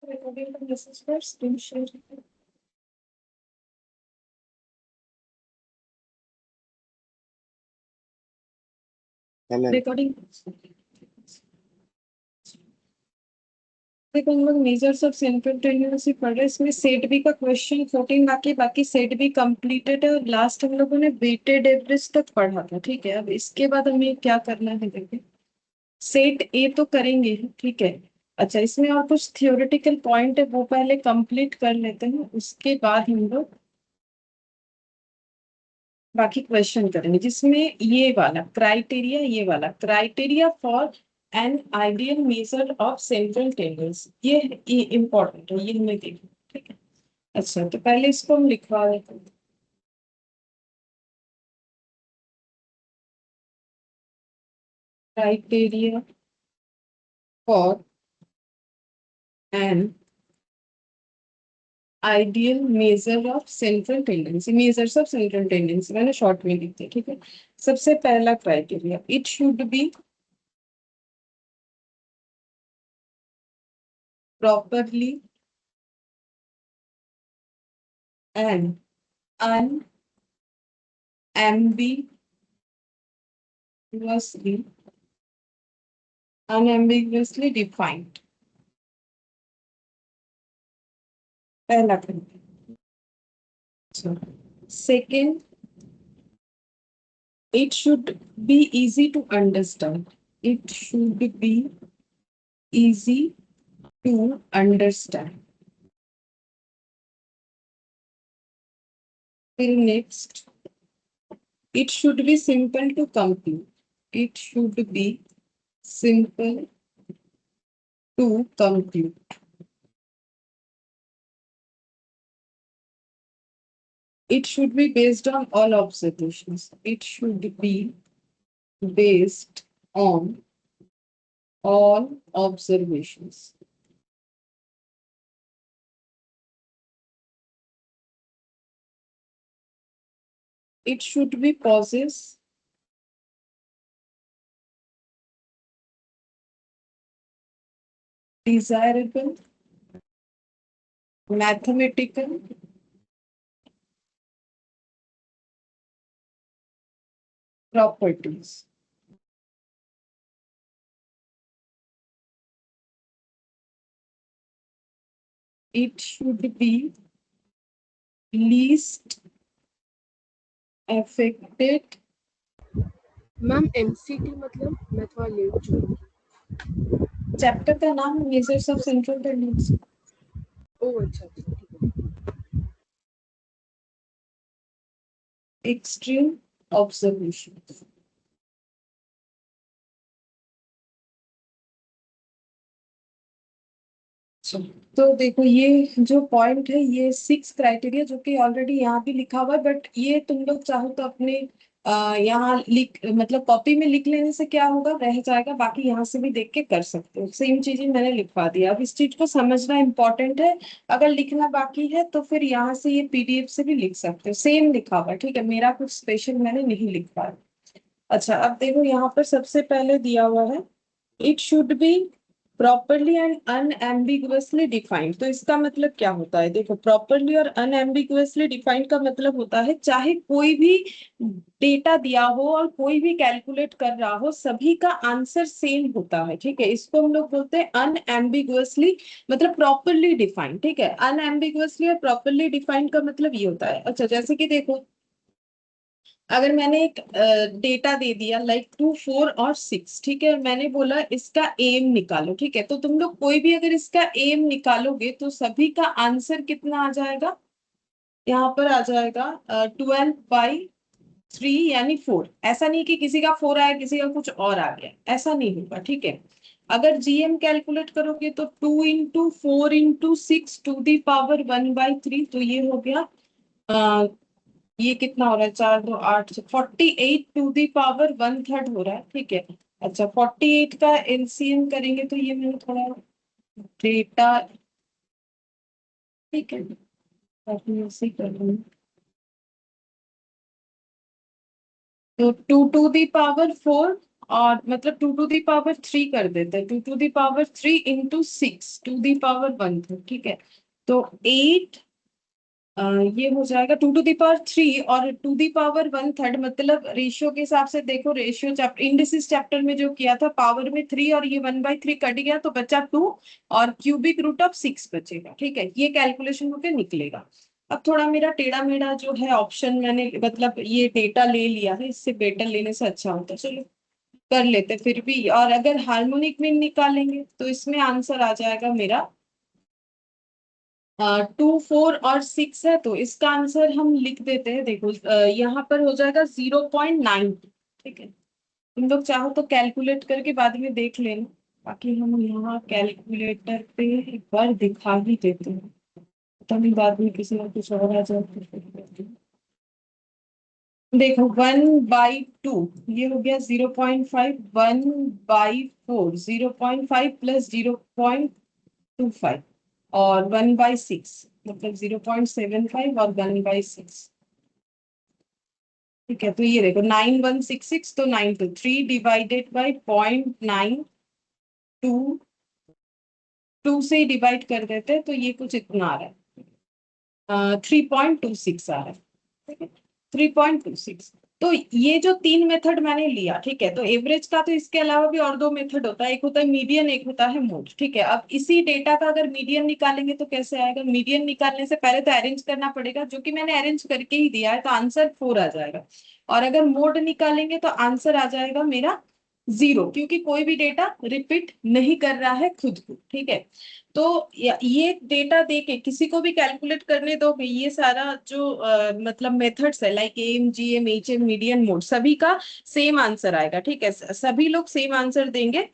recording का message पर screen share recording. देखो हम लोग मेजर्स ऑफ सेंट्रल टेंडेंसी पढ़ रहे हैं, इसमें सेट बी का क्वेश्चन 14 बाकी सेट बी कंप्लीटेड है और लास्ट हम लोगों ने वेटेड एवरेज तक पढ़ा था। ठीक है, अब इसके बाद हमें क्या करना है देखिए, सेट ए तो करेंगे ही, ठीक है। अच्छा, इसमें और कुछ थियोरेटिकल पॉइंट है, वो पहले कंप्लीट कर लेते हैं, उसके बाद हम लोग बाकी क्वेश्चन करेंगे, जिसमें ये वाला criteria for an ideal measure of central tendency, ये इंपॉर्टेंट है, ये हमें देखना, ठीक है। अच्छा, तो पहले इसको हम लिखवा देते हैं। Criteria for an ideal measure of central tendency, measures of central tendency मैंने शॉर्ट में लिख दिया, ठीक है। सबसे पहला criteria, it should be properly and unambiguously defined, पहला criteria. Second, it should be easy to understand, it should be easy to understand. Till next, it should be simple to compute, it should be simple to compute. It should be based on all observations, it should be based on all observations. It should be possess desirable mathematical properties. It should be least affected. Ma'am MCT मतलब मैं थोड़ा late छूट। Chapter का नाम measures of central tendency. ओह अच्छा अच्छा ठीक है। Extreme observation. तो देखो, ये जो पॉइंट है, ये 6 क्राइटेरिया जो कि ऑलरेडी यहाँ भी लिखा हुआ है, बट ये तुम लोग चाहो तो अपने यहाँ लिख, मतलब कॉपी में लिख लेने से क्या होगा, रह जाएगा, बाकी यहाँ से भी देख के कर सकते हो। सेम चीजें मैंने लिखवा दिया, अब इस चीज को समझना इंपॉर्टेंट है। अगर लिखना बाकी है तो फिर यहाँ से ये पीडीएफ से भी लिख सकते हो, सेम लिखा हुआ है, ठीक है। मेरा कुछ स्पेशल मैंने नहीं लिखवाया। अच्छा, अब देखो यहाँ पर सबसे पहले दिया हुआ है, it should be properly and unambiguously defined. तो इसका मतलब क्या होता है, देखो, प्रॉपरली और अनएम्बिगुअसली डिफाइंड का मतलब होता है चाहे कोई भी डेटा दिया हो और कोई भी कैलकुलेट कर रहा हो, सभी का आंसर सेम होता है, ठीक है। इसको हम लोग बोलते हैं अनएम्बिगुअसली, मतलब प्रॉपरली डिफाइंड, ठीक है। अनएम्बिगुअसली और प्रॉपरली डिफाइंड का मतलब ये होता है। अच्छा, जैसे कि देखो, अगर मैंने एक डेटा दे दिया लाइक 2, 4 और 6, ठीक है, मैंने बोला इसका एम निकालो, ठीक है, तो तुम लोग कोई भी अगर इसका एम निकालोगे तो सभी का आंसर कितना आ जाएगा, यहाँ पर आ जाएगा 12/3 यानी 4। ऐसा नहीं कि किसी का 4 आया किसी का कुछ और आ गया, ऐसा नहीं होगा, ठीक है। अगर जीएम कैलकुलेट करोगे तो 2 × 4 × 6 टू दी पावर 1/3, तो ये हो गया, ये कितना हो रहा है, 4, 2, 8, 48 टू दी पावर 1/3 हो रहा है, ठीक है। अच्छा, 48 का एलसीएम करेंगे तो ये मैंने थोड़ा डेटा, ठीक है, ऐसे ही कर लूंगी। तो 2 टू दी पावर 4 और मतलब 2 to the power 3 कर देते हैं, 2 to the power 3 into 6 to the power 1, ठीक है। तो 8, ये हो जाएगा 2 to the power 3 और 2 the power 1/3, मतलब रेशियो के हिसाब से देखो, रेशियो चैप्टर इंडिसेस चैप्टर में जो किया था, पावर में 3 और ये 1/3 कट गया तो बचा 2 और क्यूबिक रूट ऑफ 6 बचेगा, ठीक है। ये कैलकुलेशन होके निकलेगा। अब थोड़ा मेरा टेढ़ा मेढ़ा जो है ऑप्शन मैंने मतलब ये डेटा ले लिया है, इससे बेटर लेने से अच्छा होता है, चलो कर लेते फिर भी। और अगर हार्मोनिक मीन निकालेंगे तो इसमें आंसर आ जाएगा मेरा 2 4 और 6 है, तो इसका आंसर हम लिख देते हैं। देखो यहाँ पर हो जाएगा 0.9, ठीक है। तुम लोग चाहो तो कैलकुलेट करके बाद में देख लेना, बाकी हम यहाँ कैलकुलेटर पे एक बार दिखा ही देते हैं, पता नहीं बाद में किसी ने कुछ और आ जाए तो फिर। देखो 1/2 ये हो गया 0.5, 1/4 0.5 प्लस 0.25 और 1/6 मतलब 0.75 और 1/6, ठीक है। तो ये देखो 9166, तो 9 to 3 डिवाइडेड बाई 0.92, 2 से डिवाइड कर देते हैं तो ये कुछ इतना आ रहा है, 3.26 आ रहा है, ठीक है, 3.26। तो ये जो 3 मेथड मैंने लिया, ठीक है, तो एवरेज का तो इसके अलावा भी और 2 मेथड होता है, एक होता है मीडियन, एक होता है मोड, ठीक है। अब इसी डेटा का अगर मीडियन निकालेंगे तो कैसे आएगा? मीडियन निकालने से पहले तो अरेंज करना पड़ेगा, जो कि मैंने अरेंज करके ही दिया है, तो आंसर 4 आ जाएगा। और अगर मोड निकालेंगे तो आंसर आ जाएगा मेरा 0, क्योंकि कोई भी डेटा रिपीट नहीं कर रहा है खुद को, ठीक है। तो ये डेटा देके किसी को भी कैलकुलेट करने दो, ये सारा जो मतलब मेथड्स है like M, GM, HM, median, mode, सभी का सेम आंसर आएगा, ठीक है। सभी लोग सेम आंसर देंगे।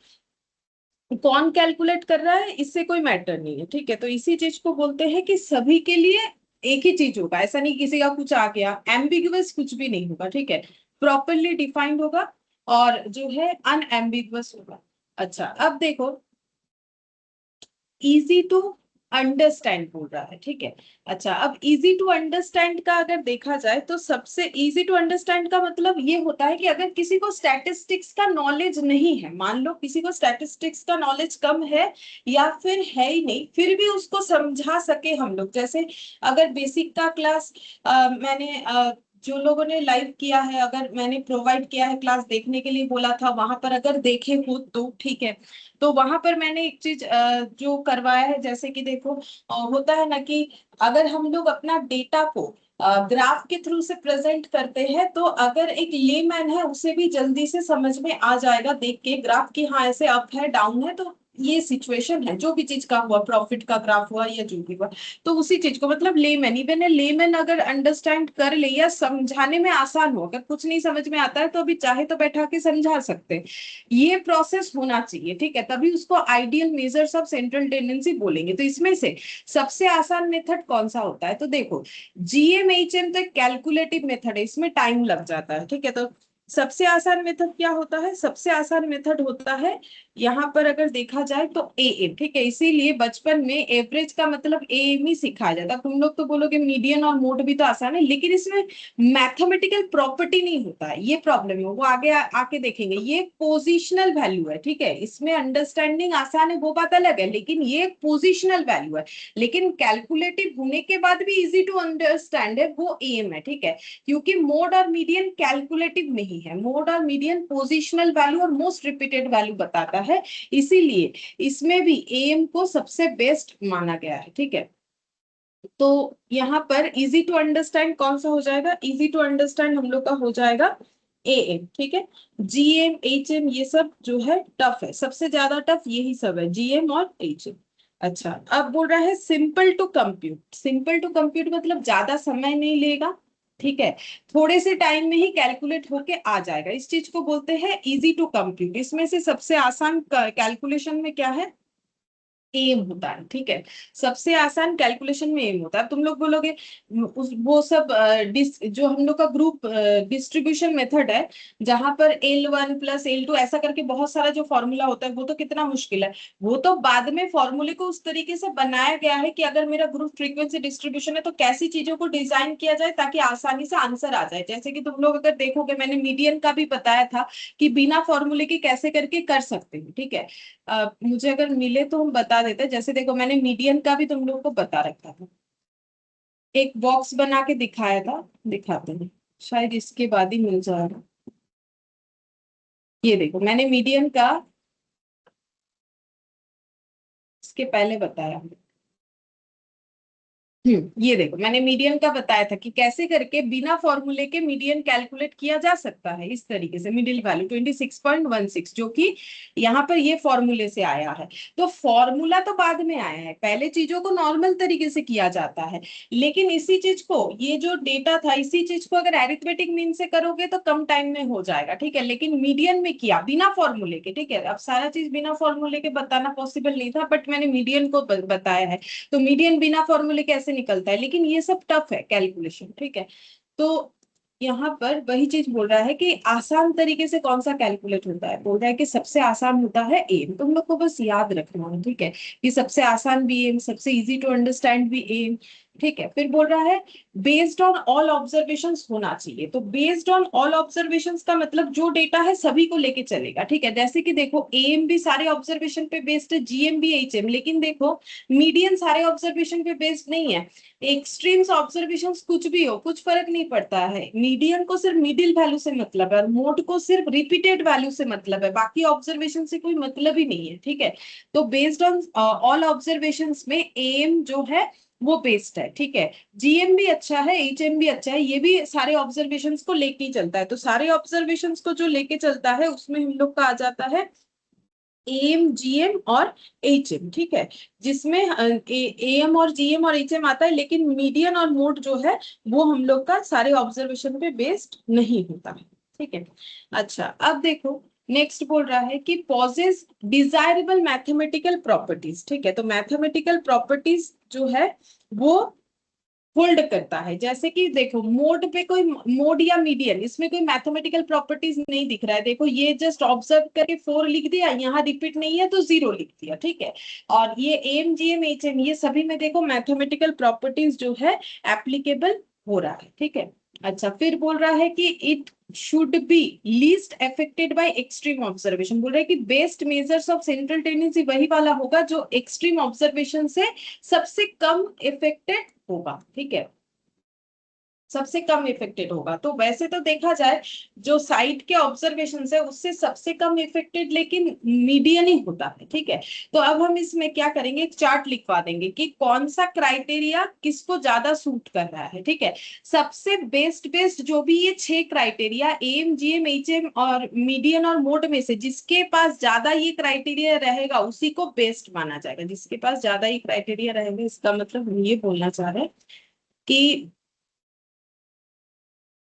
कौन कैलकुलेट कर रहा है इससे कोई मैटर नहीं है, ठीक है। तो इसी चीज को बोलते हैं कि सभी के लिए एक ही चीज होगा, ऐसा नहीं किसी का कुछ आ गया, एम्बिगुअस कुछ भी नहीं होगा, ठीक है। प्रॉपरली डिफाइंड होगा और जो है अनएम्बिगुअस होगा। अच्छा अब देखो, इजी टू अंडरस्टैंड बोल रहा है, ठीक है। अच्छा अब इजी टू अंडरस्टैंड का अगर देखा जाए तो सबसे इजी टू अंडरस्टैंड का मतलब ये होता है कि अगर किसी को स्टैटिस्टिक्स का नॉलेज नहीं है, मान लो किसी को स्टैटिस्टिक्स का नॉलेज कम है या फिर है ही नहीं, फिर भी उसको समझा सके हम लोग। जैसे अगर बेसिक का क्लास मैंने जो लोगों ने लाइव किया है, अगर मैंने प्रोवाइड किया है क्लास देखने के लिए बोला था, वहां पर अगर देखे हो तो ठीक है। तो वहां पर मैंने एक चीज जो करवाया है, जैसे कि देखो होता है ना कि अगर हम लोग अपना डेटा को ग्राफ के थ्रू से प्रेजेंट करते हैं, तो अगर एक लेमैन है उसे भी जल्दी से समझ में आ जाएगा देख के ग्राफ की, हाँ ऐसे अप है डाउन है, तो ये सिचुएशन है, जो भी चीज का हुआ, प्रॉफिट का ग्राफ हुआ या जो भी हुआ, तो उसी चीज को मतलब लेमैन, इवन लेमैन अगर अंडरस्टैंड कर ले या समझाने में आसान हो, अगर कुछ नहीं समझ में आता है तो अभी चाहे तो बैठा के समझा सकते हैं, ये प्रोसेस होना चाहिए, ठीक है। तभी उसको ideal measures of central tendency बोलेंगे। तो इसमें से सबसे आसान मेथड कौन सा होता है? तो देखो जीएमएचएम तो एक कैलकुलेटिव मेथड है, इसमें टाइम लग जाता है, ठीक है। तो सबसे आसान मेथड क्या होता है? सबसे आसान मेथड होता है यहाँ पर अगर देखा जाए तो एएम, ठीक है। इसीलिए बचपन में एवरेज का मतलब एएम ही सिखाया जाता है। तुम लोग तो बोलोगे मीडियन और मोड भी तो आसान है, लेकिन इसमें मैथमेटिकल प्रॉपर्टी नहीं होता है, ये प्रॉब्लम है, वो आगे आके देखेंगे। ये पोजिशनल वैल्यू है, ठीक है। इसमें अंडरस्टैंडिंग आसान है वो बात अलग है, लेकिन ये पोजिशनल वैल्यू है। लेकिन कैलकुलेटिव होने के बाद भी इजी टू अंडरस्टैंड है, वो एम है, ठीक है। क्योंकि मोड और मीडियन कैलकुलेटिव नहीं है, मोड और मीडियन पोजिशनल वैल्यू और मोस्ट रिपीटेड वैल्यू बताता है, इसीलिए इसमें भी एम को सबसे बेस्ट माना गया है, ठीक है। तो यहाँ पर इजी टू अंडरस्टैंड कौन सा हो जाएगा? इजी टू अंडरस्टैंड हम लोग का हो जाएगा एएम, ठीक है। जीएम एचएम ये सब जो है टफ है, सबसे ज्यादा टफ यही सब है, जीएम और एचएम। अच्छा अब बोल रहा है simple to compute. Simple to compute मतलब ज्यादा समय नहीं लेगा, ठीक है, थोड़े से टाइम में ही कैलकुलेट होके आ जाएगा, इस चीज को बोलते हैं इजी टू कंप्यूट। इसमें से सबसे आसान कैलकुलेशन में क्या है? एम होता है, ठीक है। सबसे आसान कैलकुलेशन में एम होता है। तुम लोग बोलोगे वो सब जो हम लोग का ग्रुप डिस्ट्रीब्यूशन मेथड है, जहां पर L1 + L2 ऐसा करके बहुत सारा जो फॉर्मूला होता है, वो तो कितना मुश्किल है। वो तो बाद में फॉर्मूले को उस तरीके से बनाया गया है कि अगर मेरा ग्रुप फ्रीक्वेंसी डिस्ट्रीब्यूशन है तो कैसी चीजों को डिजाइन किया जाए ताकि आसानी से आंसर आ जाए। जैसे कि तुम लोग अगर देखोगे, मैंने मीडियन का भी बताया था कि बिना फॉर्मूले के कैसे करके कर सकते हैं, ठीक है। मुझे अगर मिले तो हम बता देते हैं। जैसे देखो, मैंने मीडियन का भी तुम लोग को बता रखा था, एक बॉक्स बना के दिखाया था। दिखाते हैं, शायद इसके बाद ही मिल जाएगा। ये देखो, मैंने मीडियन का इसके पहले बताया। ये देखो, मैंने मीडियन का बताया था कि कैसे करके बिना फॉर्मूले के मीडियन कैलकुलेट किया जा सकता है। इस तरीके से मिडिल वैल्यू 26.16, जो कि यहाँ पर ये फॉर्मूले से आया है। तो फॉर्मूला तो बाद में आया है, पहले चीजों को नॉर्मल तरीके से किया जाता है। लेकिन इसी चीज को, ये जो डेटा था, इसी चीज को अगर एरिथमेटिक मीन से करोगे तो कम टाइम में हो जाएगा, ठीक है। लेकिन मीडियन में किया बिना फॉर्मूले के, ठीक है। अब सारा चीज बिना फॉर्मूले के बताना पॉसिबल नहीं था, बट मैंने मीडियन को बताया है। तो मीडियन बिना फॉर्मूले कैसे निकलता है, लेकिन ये सब टफ है कैलकुलेशन, ठीक है। तो यहाँ पर वही चीज बोल रहा है कि आसान तरीके से कौन सा कैलकुलेट होता है। बोल रहा है कि सबसे आसान होता है एम। तुम लोग को बस याद रखना है, ठीक है, कि सबसे आसान भी एम, सबसे इजी टू अंडरस्टैंड भी एम, ठीक है। फिर बोल रहा है बेस्ड ऑन ऑल ऑब्जर्वेशंस होना चाहिए। तो बेस्ड ऑन ऑल ऑब्जर्वेशंस का मतलब जो डेटा है सभी को लेके चलेगा, ठीक है। जैसे कि देखो, एम भी सारे ऑब्जर्वेशन पे बेस्ड है, जीएम भी एचएम, लेकिन देखो मीडियन सारे ऑब्जर्वेशन पे बेस्ड नहीं है। एक्सट्रीम्स ऑब्जर्वेशंस कुछ भी हो, कुछ फर्क नहीं पड़ता है। मीडियन को सिर्फ मिडिल वैल्यू से मतलब है और मोड को सिर्फ रिपीटेड वैल्यू से मतलब है, बाकी ऑब्जर्वेशन से कोई मतलब ही नहीं है, ठीक है। तो बेस्ड ऑन ऑल ऑब्जर्वेशंस में एम जो है वो बेस्ड है, ठीक है। जीएम भी अच्छा है, एचएम भी अच्छा है, ये भी सारे ऑब्जर्वेशंस को लेके ही चलता है। तो सारे ऑब्जर्वेशंस को जो लेके चलता है उसमें हम लोग का आ जाता है एम, जीएम और एचएम, ठीक है। जिसमें एएम और जीएम और एचएम आता है, लेकिन मीडियन और मोड जो है वो हम लोग का सारे ऑब्जर्वेशन पे बेस्ड नहीं होता है, ठीक है। अच्छा, अब देखो, नेक्स्ट बोल रहा है कि पॉजेज डिजायरेबल मैथमेटिकल प्रॉपर्टीज, ठीक है। तो मैथमेटिकल प्रॉपर्टीज जो है वो होल्ड करता है। जैसे कि देखो, मोड पे कोई, मोड या मीडियन, इसमें कोई मैथमेटिकल प्रॉपर्टीज नहीं दिख रहा है। देखो, ये जस्ट ऑब्जर्व करके 4 लिख दिया, यहाँ रिपीट नहीं है तो 0 लिख दिया, ठीक है। और ये एम, जीएम, एचएम, ये सभी में देखो मैथमेटिकल प्रॉपर्टीज जो है एप्लीकेबल हो रहा है, ठीक है। अच्छा, फिर बोल रहा है कि it should B least affected by extreme observation. बोल रहा है कि best measures of central tendency वही वाला होगा जो एक्सट्रीम ऑब्जर्वेशन से सबसे कम इफेक्टेड होगा, ठीक है, सबसे कम इफेक्टेड होगा। तो वैसे तो देखा जाए, जो साइट के ऑब्जर्वेशन है उससे सबसे कम इफेक्टेड लेकिन मीडियन ही होता है, ठीक है। तो अब हम इसमें क्या करेंगे, एक चार्ट लिखवा देंगे कि कौन सा क्राइटेरिया किसको ज्यादा सूट कर रहा है, ठीक है। सबसे बेस्ट बेस्ट जो भी ये 6 क्राइटेरिया, एम, जीएम, एचएम और मीडियन और मोड में से जिसके पास ज्यादा ये क्राइटेरिया रहेगा उसी को बेस्ट माना जाएगा। जिसके पास ज्यादा ये क्राइटेरिया रहेगा, इसका मतलब हम ये बोलना चाह रहे हैं कि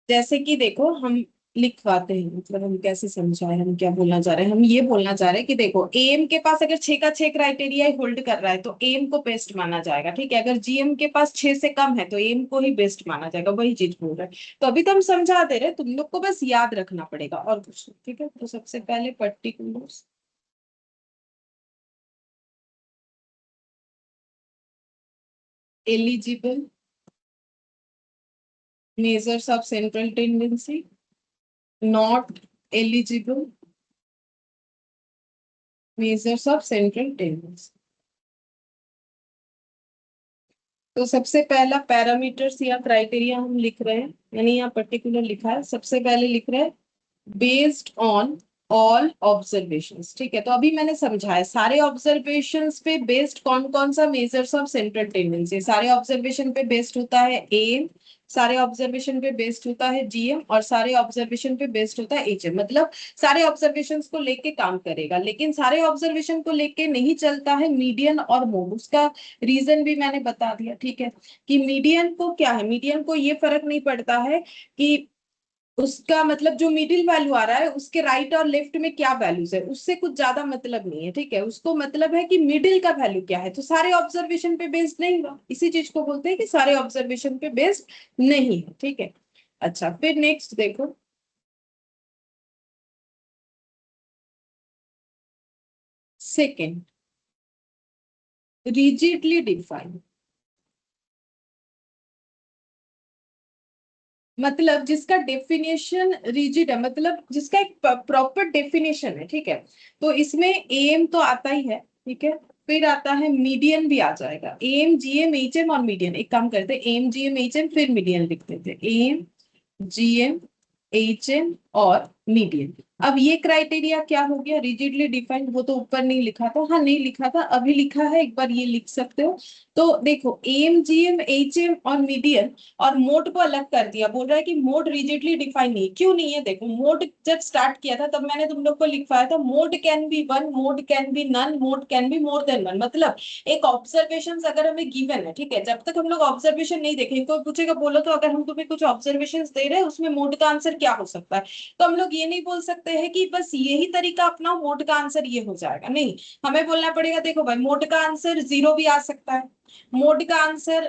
जैसे कि देखो, हम लिखवाते हैं, मतलब हम कैसे समझाएं, हम क्या बोलना चाह रहे हैं। हम ये बोलना चाह रहे हैं कि देखो, एम के पास अगर 6 का 6 क्राइटेरिया होल्ड कर रहा है तो एम को बेस्ट माना जाएगा, ठीक है। अगर जीएम के पास 6 से कम है तो एम को ही बेस्ट माना जाएगा, वही चीज बोल रहे हैं। तो अभी तो हम समझा दे रहे, तुम लोग को बस याद रखना पड़ेगा और कुछ नहीं, ठीक है। तो सबसे पहले particulars, eligible measures of central tendency, not eligible measures of central tendency. तो सबसे पहला पैरामीटर्स या क्राइटेरिया हम लिख रहे हैं, यानी यहाँ पर्टिकुलर लिखा है। सबसे पहले लिख रहे हैं बेस्ड ऑन ऑल ऑब्जर्वेशंस, ठीक है। तो अभी मैंने समझाया सारे ऑब्जर्वेशंस पे बेस्ड कौन कौन सा मेजर्स ऑफ सेंट्रल टेंडेंसी, सारे ऑब्जर्वेशन पे बेस्ड होता है एम, सारे ऑब्जर्वेशन पे बेस्ड होता है जीएम और सारे ऑब्जर्वेशन पे बेस्ड होता है एचएम। मतलब सारे ऑब्जर्वेशंस को लेके काम करेगा, लेकिन सारे ऑब्जर्वेशन को लेके नहीं चलता है मीडियन और मोड। उसका रीजन भी मैंने बता दिया, ठीक है। कि मीडियन को क्या है, मीडियन को ये फर्क नहीं पड़ता है कि उसका मतलब जो मिडिल वैल्यू आ रहा है उसके राइट और लेफ्ट में क्या वैल्यूज है उससे कुछ ज्यादा मतलब नहीं है, ठीक है। उसको मतलब है कि मिडिल का वैल्यू क्या है, तो सारे ऑब्जर्वेशन पे बेस्ड नहीं हुआ, इसी चीज को बोलते हैं कि सारे ऑब्जर्वेशन पे बेस्ड नहीं है, ठीक है। अच्छा, फिर नेक्स्ट देखो, सेकेंड, रिजिडली डिफाइंड। मतलब जिसका डेफिनेशन रिजिड है, मतलब जिसका एक प्रॉपर डेफिनेशन है, ठीक है। तो इसमें एम तो आता ही है, ठीक है। फिर आता है मीडियन भी आ जाएगा, एम जीएम एचएम और मीडियन। एक काम करते हैं, एम जीएम एचएम फिर मीडियन लिख देते हैं, एम जीएम एचएम और मीडियन। अब ये क्राइटेरिया क्या हो गया, रिजिडली डिफाइंड, वो तो ऊपर नहीं लिखा था, हाँ नहीं लिखा था, अभी लिखा है, एक बार ये लिख सकते हो। तो देखो एम जीएम एचएम और मीडियन, और मोड को अलग कर दिया, बोल रहा है कि मोड रिजिडली डिफाइन नहीं, क्यों नहीं है। देखो मोड जब स्टार्ट किया था तब मैंने तुम लोग को लिखवाया था, mode can be one, mode can be none, mode can be more than one. मतलब एक ऑब्जर्वेशन अगर हमें गिवन है, ठीक है, जब तक हम लोग ऑब्जर्वेशन नहीं देखेंगे, कोई पूछेगा बोलो तो अगर हम तुम्हें कुछ ऑब्जर्वेशन दे रहे हैं उसमें मोड का आंसर क्या हो सकता है, तो हम लोग ये नहीं बोल सकते हैं कि बस यही तरीका अपनाओ मोड का आंसर ये हो जाएगा, नहीं। हमें बोलना पड़ेगा, देखो भाई मोड का आंसर जीरो भी आ सकता है, मोड का आंसर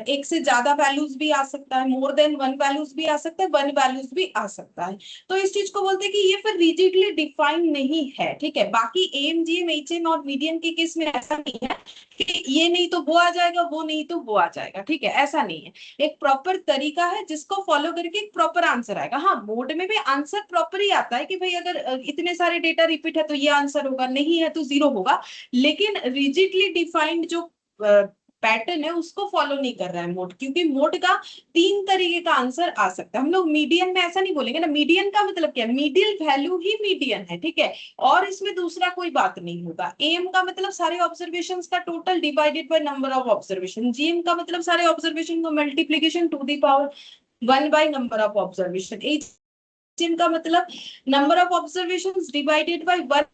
एक से ज्यादा वैल्यूज भी आ सकता है, मोर देन वन वैल्यूज भी आ सकता है, वन वैल्यूज भी आ सकता है। तो इस चीज को बोलते हैं कि ये फिर रिजिडली डिफाइंड नहीं है, ठीक है। बाकी एम जीएम एचएम और मीडियन के केस में ऐसा नहीं है कि ये नहीं तो वो आ जाएगा, वो नहीं तो वो आ जाएगा, ठीक है, ऐसा नहीं है। एक प्रॉपर तरीका है जिसको फॉलो करके एक प्रॉपर आंसर आएगा। हाँ, मोड में भी आंसर प्रॉपर ही आता है कि भाई अगर इतने सारे डेटा रिपीट है तो ये आंसर होगा, नहीं है तो जीरो होगा। लेकिन रिजिडली डिफाइंड जो पैटर्न है उसको फॉलो नहीं कर रहा है मोड, क्योंकि मोड का तीन तरीके का आंसर आ सकता है। हम लोग मीडियन में ऐसा नहीं बोलेंगे ना, मीडियन का मतलब क्या है, मिडिल वैल्यू ही मीडियन है, ठीक है। और इसमें दूसरा कोई बात नहीं होगा। एम का मतलब सारे ऑब्जर्वेशन का total divided by number of observation, GM का मतलब सारे ऑब्जर्वेशन को multiplication to the power one by number of observation, HM का मतलब number of observation divided by one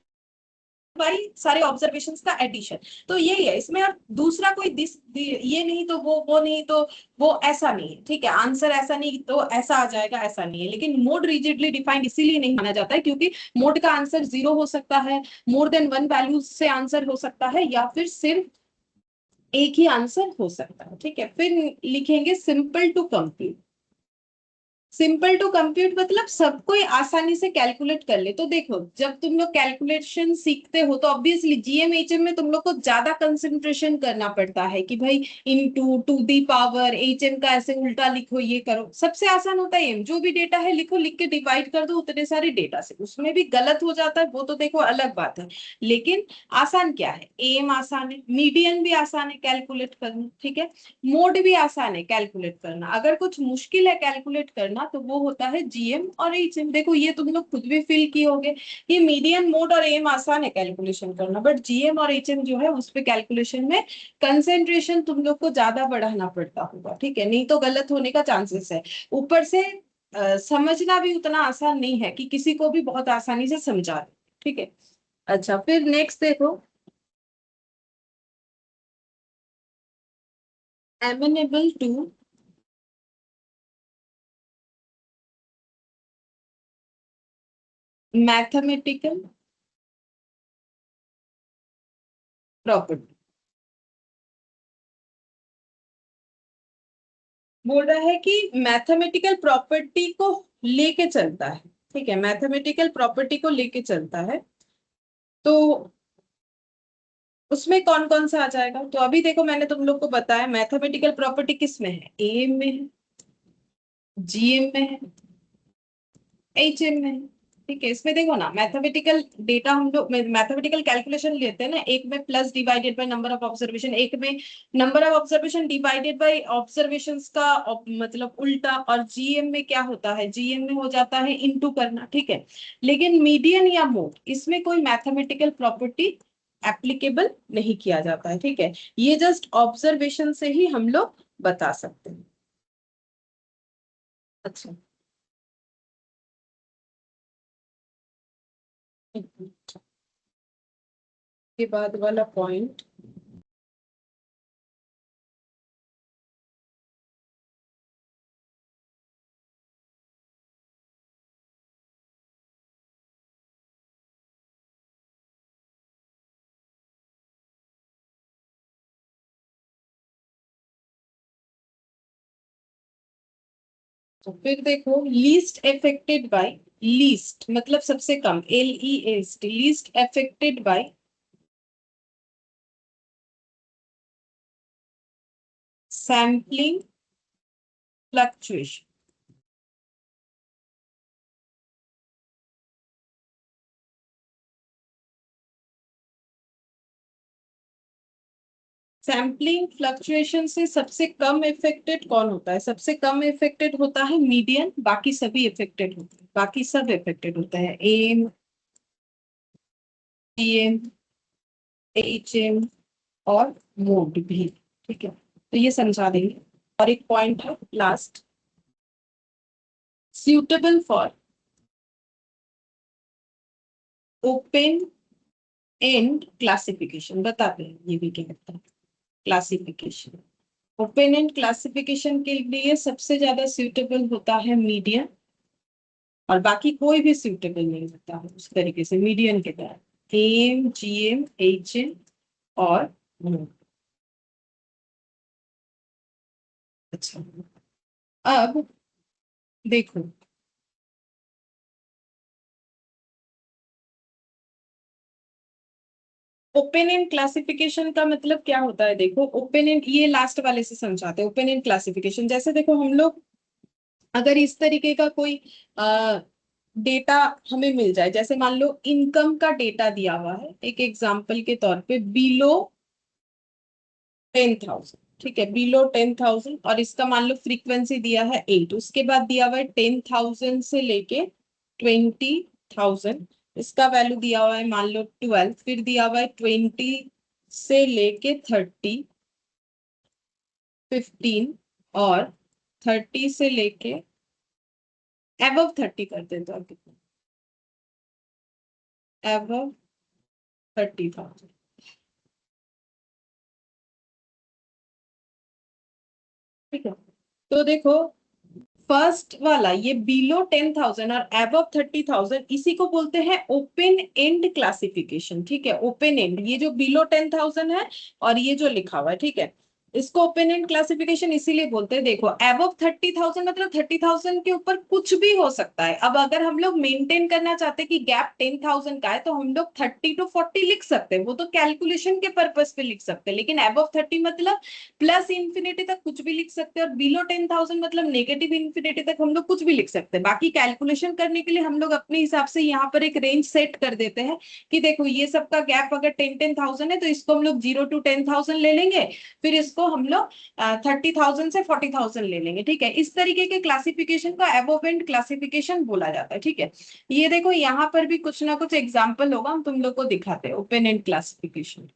by सारे ऑब्जर्वेशंस का एडिशन। तो यही है इसमें, और दूसरा कोई ये नहीं तो वो नहीं तो वो, ऐसा नहीं है, ठीक है। आंसर ऐसा नहीं तो ऐसा आ जाएगा, ऐसा नहीं है। लेकिन मोड रिजिडली डिफाइंड इसीलिए नहीं माना जाता है क्योंकि मोड का आंसर जीरो हो सकता है, मोर देन वन वैल्यू से आंसर हो सकता है, या फिर सिर्फ एक ही आंसर हो सकता है, ठीक है। फिर लिखेंगे simple to complete. Simple to compute मतलब सब कोई आसानी से कैलकुलेट कर ले। तो देखो जब तुम लोग कैलकुलेशन सीखते हो तो ऑब्वियसली जीएमएचएम में तुम लोग को ज्यादा कंसंट्रेशन करना पड़ता है कि भाई into to the power, HM का ऐसे उल्टा लिखो, ये करो। सबसे आसान होता है एम, जो भी डेटा है लिखो, लिख के डिवाइड कर दो उतने सारे डेटा से। उसमें भी गलत हो जाता है वो तो देखो अलग बात है, लेकिन आसान क्या है, एम आसान है, मीडियन भी आसान है कैलकुलेट करना, ठीक है। मोड भी आसान है कैलकुलेट करना। अगर कुछ मुश्किल है कैलकुलेट करना तो वो होता है जीएम और एचएम। देखो ये तुम लोग खुद भी फील किए होगे कि मीडियन, मोड और एम आसान है कैलकुलेशन करना, बट जीएम और एचएम जो है उस पे कैलकुलेशन में कंसेंट्रेशन तुम लोग को ज्यादा बढ़ाना पड़ता होगा, ठीक है, नहीं तो गलत होने का चांसेस है। ऊपर से समझना भी उतना आसान नहीं है कि किसी को भी बहुत आसानी से समझा दे, ठीक है। अच्छा, फिर नेक्स्ट देखो, एमेनेबल टू मैथमेटिकल प्रॉपर्टी। बोल रहा है कि मैथमेटिकल प्रॉपर्टी को लेके चलता है, ठीक है, मैथमेटिकल प्रॉपर्टी को लेके चलता है। तो उसमें कौन कौन सा आ जाएगा, तो अभी देखो मैंने तुम लोग को बताया मैथमेटिकल प्रॉपर्टी किस में है, एम में है, जीएम में है, एचएम में है, ठीक है। इसमें देखो ना, मैथमेटिकल डेटा हम लोग मैथमेटिकल कैलकुलेशन लेते हैं ना, एक में plus divided by number of observation, एक में number of observation divided by observations का मतलब उल्टा, और जीएम में क्या होता है, जीएम में हो जाता है इनटू करना, ठीक है। लेकिन मीडियन या मोड इसमें कोई मैथमेटिकल प्रॉपर्टी एप्लीकेबल नहीं किया जाता है, ठीक है। ये जस्ट ऑब्जर्वेशन से ही हम लोग बता सकते हैं। अच्छा, के बाद वाला पॉइंट, तो फिर देखो लीस्ट अफेक्टेड बाय, लीस्ट मतलब सबसे कम, LEST, least affected by sampling fluctuation. Sampling fluctuation से सबसे कम इफेक्टेड कौन होता है? सबसे कम इफेक्टेड होता है मीडियन, बाकी सभी इफेक्टेड होते हैं, बाकी सब इफेक्टेड होते हैं, एम, पीएम, एचएम और मोड भी। ठीक है, तो ये समझा देंगे। और एक पॉइंट है last, suitable for open end classification, बताते हैं ये भी क्या होता है क्लासिफिकेशन। ओपन एंड क्लासिफिकेशन के लिए सबसे ज्यादा सुटेबल होता है मीडियन, और बाकी कोई भी सुटेबल नहीं होता है उस तरीके से मीडियन के तरह, एम, जीएम, एचएम और मोड। अच्छा, अब देखो ओपन एंड क्लासिफिकेशन का मतलब क्या होता है। देखो ओपन एंड, ये लास्ट वाले से समझाते हैं। ओपन एंड क्लासिफिकेशन जैसे देखो हम लोग अगर इस तरीके का कोई डेटा हमें मिल जाए, जैसे मान लो इनकम का डेटा दिया हुआ है एक एग्जांपल के तौर पे, बिलो 10,000, ठीक है, बिलो 10,000, और इसका मान लो फ्रीक्वेंसी दिया है 8, उसके बाद दिया हुआ है 10,000 से लेके 20,000, इसका वैल्यू दिया हुआ है मान लो 12, फिर दिया हुआ है 20 से लेके 30, 15 और 30 से लेके एबव 30 कर दे तो कितना, एबव 30,000। ठीक है, तो देखो फर्स्ट वाला ये बिलो 10,000 और अबव 30,000, इसी को बोलते हैं ओपन एंड क्लासिफिकेशन। ठीक है, ओपन एंड, ये जो बिलो 10,000 है और ये जो लिखा हुआ है, ठीक है, इसको ओपन एंड क्लासिफिकेशन इसीलिए बोलते हैं। देखो अबव 30,000 मतलब 30,000 के ऊपर कुछ भी हो सकता है। अब अगर हम लोग मेंटेन करना चाहते हैं कि गैप 10,000 का है, तो हम लोग 30 to 40 लिख सकते हैं, वो तो कैलकुलेशन के पर्पज पे लिख सकते हैं। लेकिन अबव 30 मतलब प्लस इंफिनिटी तक कुछ भी लिख सकते हैं, और बिलो 10,000 मतलब नेगेटिव इंफिनिटी तक हम लोग कुछ भी लिख सकते हैं। बाकी कैलकुलेशन करने के लिए हम लोग अपने हिसाब से यहाँ पर एक रेंज सेट कर देते हैं कि देखो ये सबका गैप अगर 10,000 है तो इसको हम लोग 0 to 10,000 ले लेंगे, फिर इसको हम लोग 30,000 से 40,000 ले लेंगे। ठीक है, इस तरीके के क्लासिफिकेशन को अबव एंड क्लासिफिकेशन बोला जाता है। ठीक है, ये देखो यहाँ पर भी कुछ ना कुछ एग्जाम्पल होगा, हम तुम लोग को दिखाते हैं ओपन एंड क्लासिफिकेशन।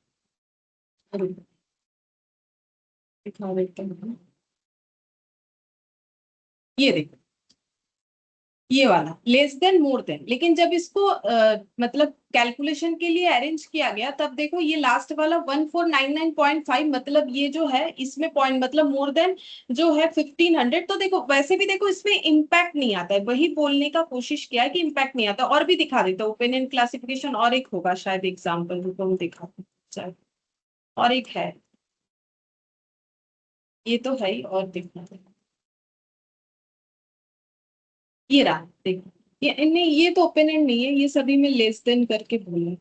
दिखा देते हैं, ये देखो ये वाला लेस देन मोर देन, लेकिन जब इसको मतलब कैलकुलेशन के लिए अरेंज किया गया तब देखो ये लास्ट वाला 1499.5, मतलब ये जो है इसमें पॉइंट मतलब मोर देन जो है 1500, तो देखो वैसे भी देखो इसमें इम्पैक्ट नहीं आता है, वही बोलने का कोशिश किया है कि इम्पैक्ट नहीं आता। और भी दिखा देता ओपन एंड क्लासिफिकेशन, और एक होगा शायद एग्जाम्पल, रुको हम दिखाते हैं शायद, और एक है, ये तो है ही, और दिखा, ये रहा देखो, ये नहीं, ये तो ओपन एंड नहीं है, ये सभी में लेस देन करके बोले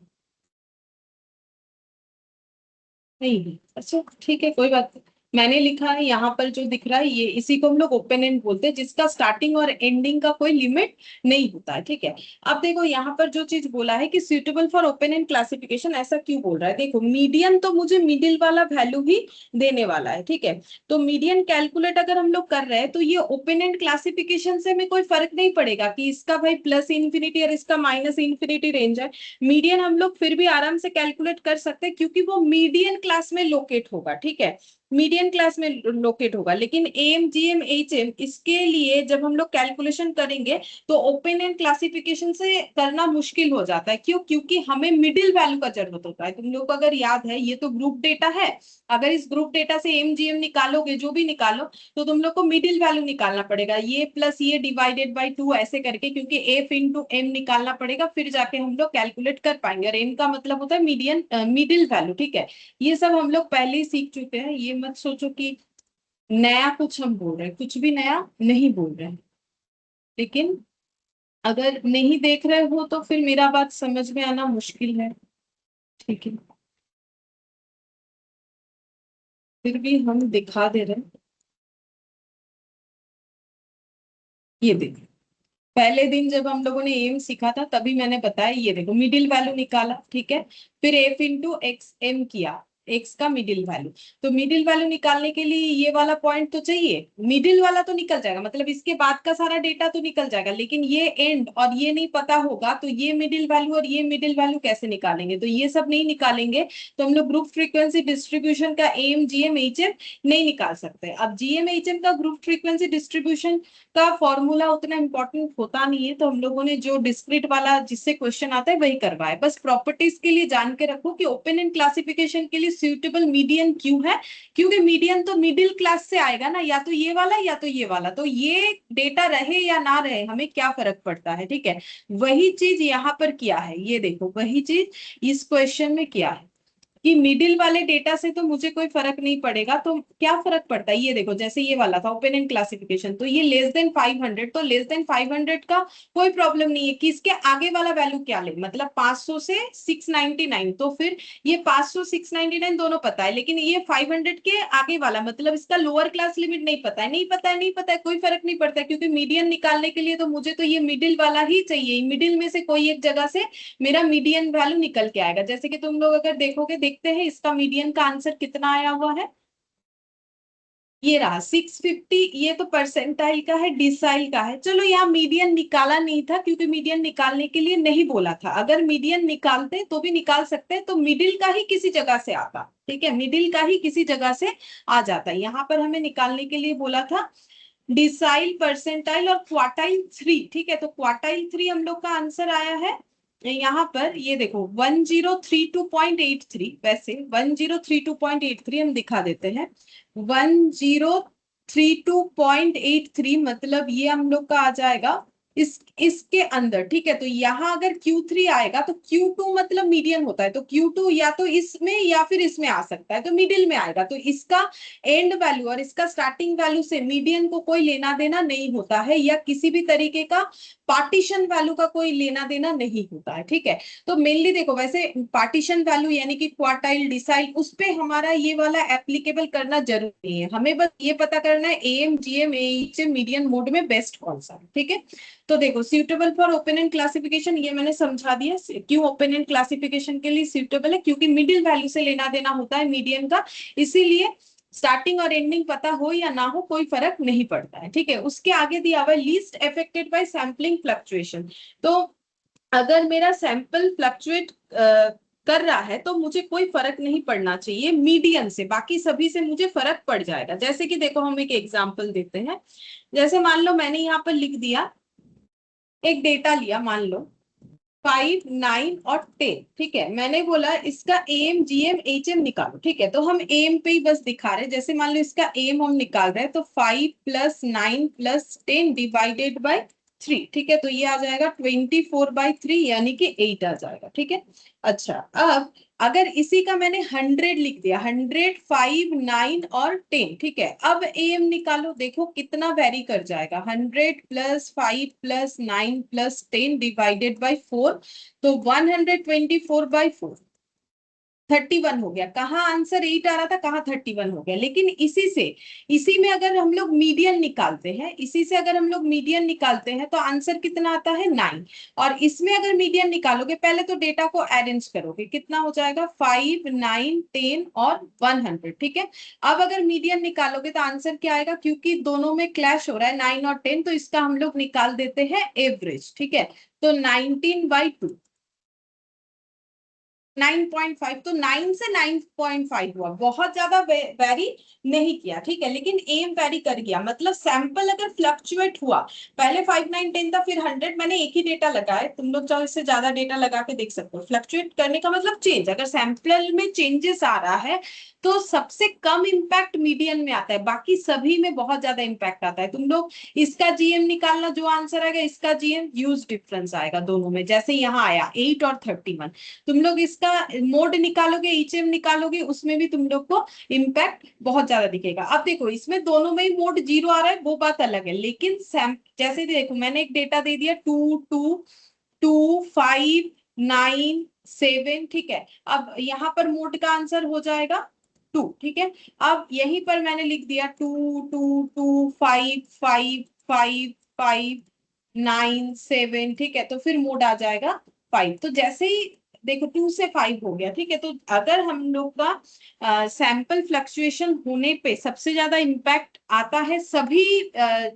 नहीं है। अच्छा ठीक है, कोई बात नहीं, मैंने लिखा है यहाँ पर जो दिख रहा है ये, इसी को हम लोग ओपन एंड बोलते हैं, जिसका स्टार्टिंग और एंडिंग का कोई लिमिट नहीं होता है। ठीक है, अब देखो यहाँ पर जो चीज बोला है कि suitable for open end classification, ऐसा क्यों बोल रहा है। देखो मीडियन तो मुझे मिडिल वाला वैल्यू ही देने वाला है। ठीक है, तो मीडियन कैलकुलेट अगर हम लोग कर रहे हैं तो ये ओपन एंड क्लासिफिकेशन से हमें कोई फर्क नहीं पड़ेगा कि इसका भाई प्लस इंफिनिटी और इसका माइनस इंफिनिटी रेंज है। मीडियन हम लोग फिर भी आराम से कैलकुलेट कर सकते हैं, क्योंकि वो मीडियन क्लास में लोकेट होगा। ठीक है, मीडियन क्लास में लोकेट होगा। लेकिन एम, जीएम, एचएम, इसके लिए जब हम लोग कैलकुलेशन करेंगे तो ओपन एंड क्लासिफिकेशन से करना मुश्किल हो जाता है। क्यों? क्योंकि हमें मिडिल वैल्यू का जरूरत होता है। तुम लोग को अगर याद है ये तो ग्रुप डेटा है, अगर इस ग्रुप डेटा से एम, जीएम निकालोगे, जो भी निकालो, तो तुम लोग को मिडिल वैल्यू निकालना पड़ेगा, ये प्लस ये डिवाइडेड बाई 2 ऐसे करके, क्योंकि एफ इंटू एम निकालना पड़ेगा, फिर जाके हम लोग कैलकुलेट कर पाएंगे। और एम का मतलब होता है मीडियन, मिडिल वैल्यू। ठीक है, ये सब हम लोग पहले ही सीख चुके हैं, ये मत सोचो कि नया कुछ हम बोल रहे हैं, कुछ भी नया नहीं बोल रहे हैं। लेकिन अगर नहीं देख रहे हो तो फिर मेरा बात समझ में आना मुश्किल है। ठीक है, फिर भी हम दिखा दे रहे हैं। ये देखो, पहले दिन जब हम लोगों ने एम सीखा था तभी मैंने बताया, ये देखो मिडिल वैल्यू निकाला, ठीक है, फिर एफ इंटू एक्स एम किया, एक्स का मिडिल वैल्यू। तो मिडिल वैल्यू निकालने के लिए ये वाला पॉइंट तो चाहिए, मिडिल वाला तो निकल जाएगा, मतलब इसके बाद का सारा डेटा तो निकल जाएगा, लेकिन ये एंड और ये नहीं पता होगा तो ये मिडिल वैल्यू और ये मिडिल वैल्यू कैसे निकालेंगे, तो ये सब नहीं निकालेंगे तो हम लोग ग्रुप फ्रीक्वेंसी डिस्ट्रीब्यूशन का एम जीएम एचएम नहीं निकाल सकते। अब जीएम एचएम का ग्रुप फ्रीक्वेंसी डिस्ट्रीब्यूशन का फॉर्मूला उतना इंपॉर्टेंट होता नहीं है, तो हम लोगों ने जो डिस्क्रीट वाला जिससे क्वेश्चन आता है वही करवाया। बस प्रॉपर्टीज के लिए जान के रखो कि ओपन एंड क्लासिफिकेशन के लिए सुइटेबल मीडियन क्यों है, क्योंकि मीडियन तो मिडिल क्लास से आएगा ना, या तो ये वाला या तो ये वाला, तो ये डेटा रहे या ना रहे हमें क्या फर्क पड़ता है, ठीक है। वही चीज यहाँ पर किया है, ये देखो वही चीज इस क्वेश्चन में किया है कि मिडिल वाले डेटा से तो मुझे कोई फर्क नहीं पड़ेगा, तो क्या फर्क पड़ता है, ये देखो जैसे ये वाला था ओपन एंड क्लासिफिकेशन, तो ये लेस देन 500, तो लेस देन 500 का कोई प्रॉब्लम नहीं है कि इसके आगे वाला वैल्यू क्या ले, मतलब 500 से 699, तो फिर ये 500 699 दोनों पता है, लेकिन ये 500 के आगे वाला मतलब इसका लोअर क्लास लिमिट नहीं पता है, नहीं पता है, नहीं पता है, कोई फर्क नहीं पड़ता है, क्योंकि मीडियन निकालने के लिए तो मुझे तो ये मिडिल वाला ही चाहिए, मिडिल में से कोई एक जगह से मेरा मीडियन वैल्यू निकल के आएगा। जैसे कि तुम लोग अगर देखोगे, देखते हैं इसका मीडियन का आंसर कितना आया हुआ है, ये रहा 650, ये तो परसेंटाइल का है, डिसाइल का है। चलो यहाँ मीडियन निकाला नहीं था क्योंकि मीडियन निकालने के लिए नहीं बोला था, अगर मीडियन निकालते तो भी निकाल सकते हैं, तो मिडिल का ही किसी जगह से आता, ठीक है, मिडिल का ही किसी जगह से आ जाता है। यहाँ पर हमें निकालने के लिए बोला था डिसाइल, परसेंटाइल और क्वार्टाइल 3, ठीक है, तो क्वार्टाइल 3 हम लोग का आंसर आया है यहाँ पर, ये देखो 1032.83, वैसे 1032.83 हम दिखा देते हैं, 1032.83 मतलब ये हम लोग का आ जाएगा इसके अंदर, ठीक है। तो यहाँ अगर Q3 आएगा तो Q2 मतलब मीडियन होता है, तो Q2 या तो इसमें या फिर इसमें आ सकता है, तो मिडिल में आएगा, तो इसका एंड वैल्यू और इसका स्टार्टिंग वैल्यू से मीडियन को कोई लेना देना नहीं होता है, या किसी भी तरीके का पार्टीशन वैल्यू का कोई लेना देना नहीं होता है, ठीक है। तो मेनली देखो, वैसे पार्टीशन वैल्यू यानी कि क्वार्टाइल डिसाइल, उस पे हमारा ये वाला एप्लीकेबल करना जरूरी नहीं है, हमें बस ये पता करना है एएम जीएम एएचएम मीडियन मोड में बेस्ट कौन सा है, ठीक है। तो देखो suitable for open end classification ये मैंने समझा दिया, क्यों ओपन एंड क्लासिफिकेशन के लिए सुइटेबल है, क्योंकि मिडिल वैल्यू से लेना देना होता है मीडियन का, इसीलिए स्टार्टिंग और एंडिंग पता हो या ना हो कोई फर्क नहीं पड़ता है, ठीक है। उसके आगे दिया हुआ least affected by sampling fluctuation, तो अगर मेरा सैंपल फ्लक्चुएट कर रहा है तो मुझे कोई फर्क नहीं पड़ना चाहिए मीडियन से, बाकी सभी से मुझे फर्क पड़ जाएगा। जैसे कि देखो हम एक एग्जांपल देते हैं, जैसे मान लो मैंने यहाँ पर लिख दिया, एक डेटा लिया, मान लो 5 9 और 10, ठीक है, मैंने बोला इसका एम जीएम एचएम निकालो, ठीक है, तो हम एम पे ही बस दिखा रहे हैं, जैसे मान लो इसका एम हम निकाल रहे हैं, तो 5 प्लस 9 प्लस 10 डिवाइडेड बाय 3, ठीक है, तो ये आ जाएगा 24/3 यानी कि 8 आ जाएगा, ठीक है। अच्छा, अब अगर इसी का मैंने 100 लिख दिया, 100 5 9 और 10, ठीक है, अब एम निकालो, देखो कितना वेरी कर जाएगा, 100 plus 5 plus 9 plus 10 divided by 4, तो 124/4 31 हो गया। कहाँ आंसर 8 आ रहा था, कहाँ 31 हो गया। लेकिन इसी में अगर हम लोग मीडियन निकालते हैं, इसी से अगर हम लोग मीडियन निकालते हैं तो आंसर कितना आता है 9, और इसमें अगर मीडियन निकालोगे, पहले तो डेटा को अरेंज करोगे, कितना हो जाएगा 5 9 10 और 100, ठीक है। अब अगर मीडियन निकालोगे तो आंसर क्या आएगा, क्योंकि दोनों में क्लैश हो रहा है 9 और 10, तो इसका हम लोग निकाल देते हैं एवरेज, ठीक है, तो 19/2 9.5, तो 9 से 9.5 हुआ, बहुत ज्यादा वेरी नहीं किया, ठीक है, लेकिन एम वेरी कर गया, मतलब सैंपल अगर फ्लक्चुएट हुआ, पहले 5 9 10 था, फिर 100, मैंने एक ही डेटा लगाया, तुम लोग चाहो इससे ज्यादा डेटा लगा के देख सकते हो। फ्लक्चुएट करने का मतलब चेंज, अगर सैंपल में चेंजेस आ रहा है तो सबसे कम इम्पैक्ट मीडियन में आता है, बाकी सभी में बहुत ज्यादा इम्पैक्ट आता है। तुम लोग इसका जीएम निकालना, जो आंसर आएगा इसका जीएम ह्यूज डिफरेंस आएगा दोनों में, जैसे यहाँ आया 8 और 31, तुम लोग इसका इसका मोड निकालोगे, ईचएम निकालोगे, उसमें भी तुम लोग को इम्पैक्ट बहुत ज्यादा दिखेगा। अब देखो इसमें दोनों में ही मोड 0 आ रहा है, वो बात अलग है, लेकिन जैसे देखो मैंने एक डेटा दे दिया 2, 2, 2, 5, 9, 7, ठीक है। अब यहाँ पर मोड का आंसर हो जाएगा 2, ठीक है। अब यहीं पर मैंने लिख दिया 2, 2, 2, 5, 5, 5, 5, 9, 7, ठीक है, तो फिर मोड आ जाएगा 5। तो जैसे ही देखो 2 से 5 हो गया, ठीक है। तो अगर हम लोग का सैंपल फ्लक्चुएशन होने पे सबसे ज्यादा इम्पैक्ट आता है सभी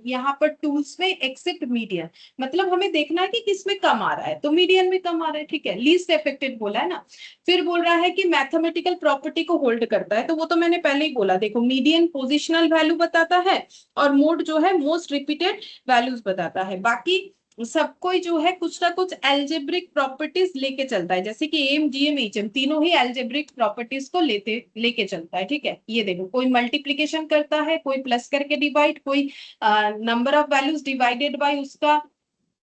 यहाँ पर टूल्स में एक्सेप्ट मीडियन, मतलब हमें देखना है कि किसमें कम आ रहा है, तो मीडियन में कम आ रहा है, ठीक है। लीस्ट इफेक्टेड बोला है ना। फिर बोल रहा है कि मैथमेटिकल प्रॉपर्टी को होल्ड करता है, तो वो तो मैंने पहले ही बोला, देखो मीडियन पोजिशनल वैल्यू बताता है और मोड जो है मोस्ट रिपीटेड वैल्यूज बताता है। बाकी सब कोई जो है कुछ ना कुछ एल्जेब्रिक प्रॉपर्टीज लेके चलता है, जैसे कि एम जीएम एचएम तीनों ही एल्जेब्रिक प्रॉपर्टीज को लेके चलता है, ठीक है। ये देखो कोई मल्टीप्लीकेशन करता है, कोई प्लस करके डिवाइड, कोई number of values divided by उसका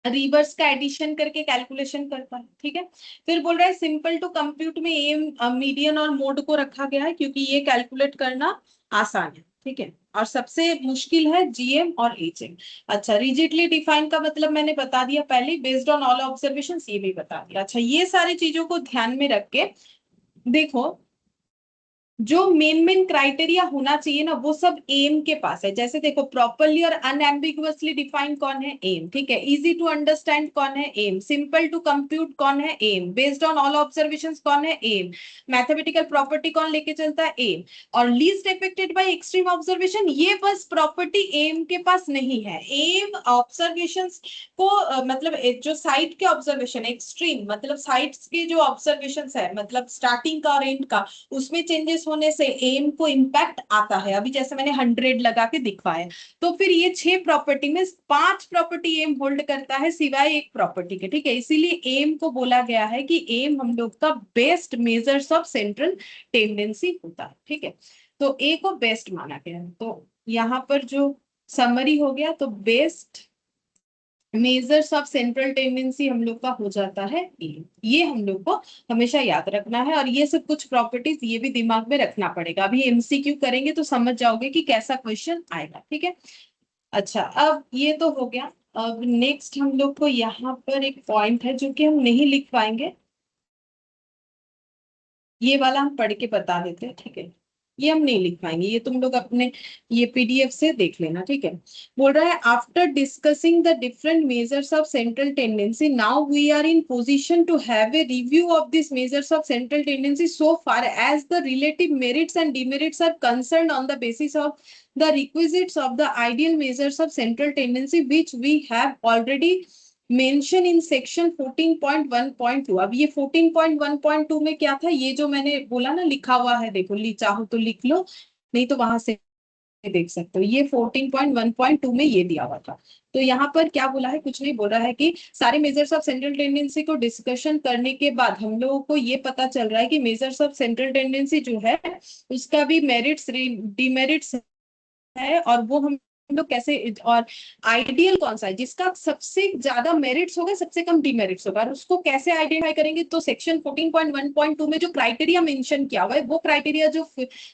रिवर्स का एडिशन करके कैलकुलेशन करता है, ठीक है। फिर बोल रहा है सिंपल टू कंप्यूट में एम मीडियन और मोड को रखा गया है क्योंकि ये कैलकुलेट करना आसान है, ठीक है। और सबसे मुश्किल है जीएम और एचएम। अच्छा, रिजिडली डिफाइन का मतलब मैंने बता दिया पहले, बेस्ड ऑन ऑल ऑब्जर्वेशन ये भी बता दिया। अच्छा, ये सारी चीजों को ध्यान में रख के देखो जो मेन क्राइटेरिया होना चाहिए ना वो सब एम के पास है। जैसे देखो प्रॉपरली और अनएम्बिगुअसली डिफाइन कौन है, एम, ठीक है। इजी टू अंडरस्टैंड कौन है, एम। सिंपल टू कंप्यूट कौन है, M. Based on all observations कौन है, एम। मैथमेटिकल प्रॉपर्टी कौन लेके चलता है, एम। और least affected by extreme observation, ये बस प्रॉपर्टी एम के पास नहीं है। एम ऑब्जर्वेशंस को मतलब जो साइट के ऑब्जर्वेशन एक्सट्रीम, मतलब साइट्स के जो ऑब्जर्वेशन है, मतलब स्टार्टिंग का और एंड का, उसमें चेंजेस होने से एम को इम्पैक्ट आता है। अभी जैसे मैंने 100 लगा के दिखवाया, तो फिर ये 6 प्रॉपर्टी में 5 प्रॉपर्टी एम होल्ड करता है सिवाय एक प्रॉपर्टी के, ठीक है। इसीलिए एम को बोला गया है कि एम हम लोग का best measures of central tendency होता है, ठीक है। तो ए को बेस्ट माना गया है। तो यहाँ पर जो समरी हो गया, तो best measures of central tendency हम लोग का हो जाता है ए। ये हम लोग को हमेशा याद रखना है, और ये सब कुछ प्रॉपर्टीज ये भी दिमाग में रखना पड़ेगा। अभी एमसीक्यू करेंगे तो समझ जाओगे कि कैसा क्वेश्चन आएगा, ठीक है। अच्छा, अब ये तो हो गया। अब नेक्स्ट हम लोग को यहाँ पर एक पॉइंट है जो कि हम नहीं लिख पाएंगे, ये वाला हम पढ़ के बता देते हैं, ठीक है। ये हम नहीं लिख पाएंगे, ये तुम लोग अपने ये पीडीएफ से देख लेना, ठीक है। बोल रहा है after discussing the different measures of central tendency now we are in position to have a review of this measures of central tendency so far as the relative merits and demerits are concerned on the basis of the requisites of the ideal measures of central tendency which we have already mention in section 14.1.2। अब ये 14.1.2 में क्या था, ये जो मैंने बोला ना लिखा हुआ है, देखो चाहो तो लिख लो, नहीं तो वहां से देख सकते हो। ये 14.1.2 में ये दिया हुआ था। तो यहाँ पर क्या बोला है, कुछ नहीं बोल रहा है कि सारे मेजर्स ऑफ सेंट्रल टेंडेंसी को डिस्कशन करने के बाद हम लोगों को ये पता चल रहा है कि मेजर्स ऑफ सेंट्रल टेंडेंसी जो है उसका भी मेरिट्स डिमेरिट्स है, और वो हम लोग कैसे, और आइडियल कौन सा है जिसका सबसे ज्यादा मेरिट्स होगा सबसे कम डिमेरिट्स होगा, और उसको कैसे आइडेंटिफाई करेंगे। तो सेक्शन 14.1.2 में जो क्राइटेरिया मेंशन किया हुआ है वो क्राइटेरिया जो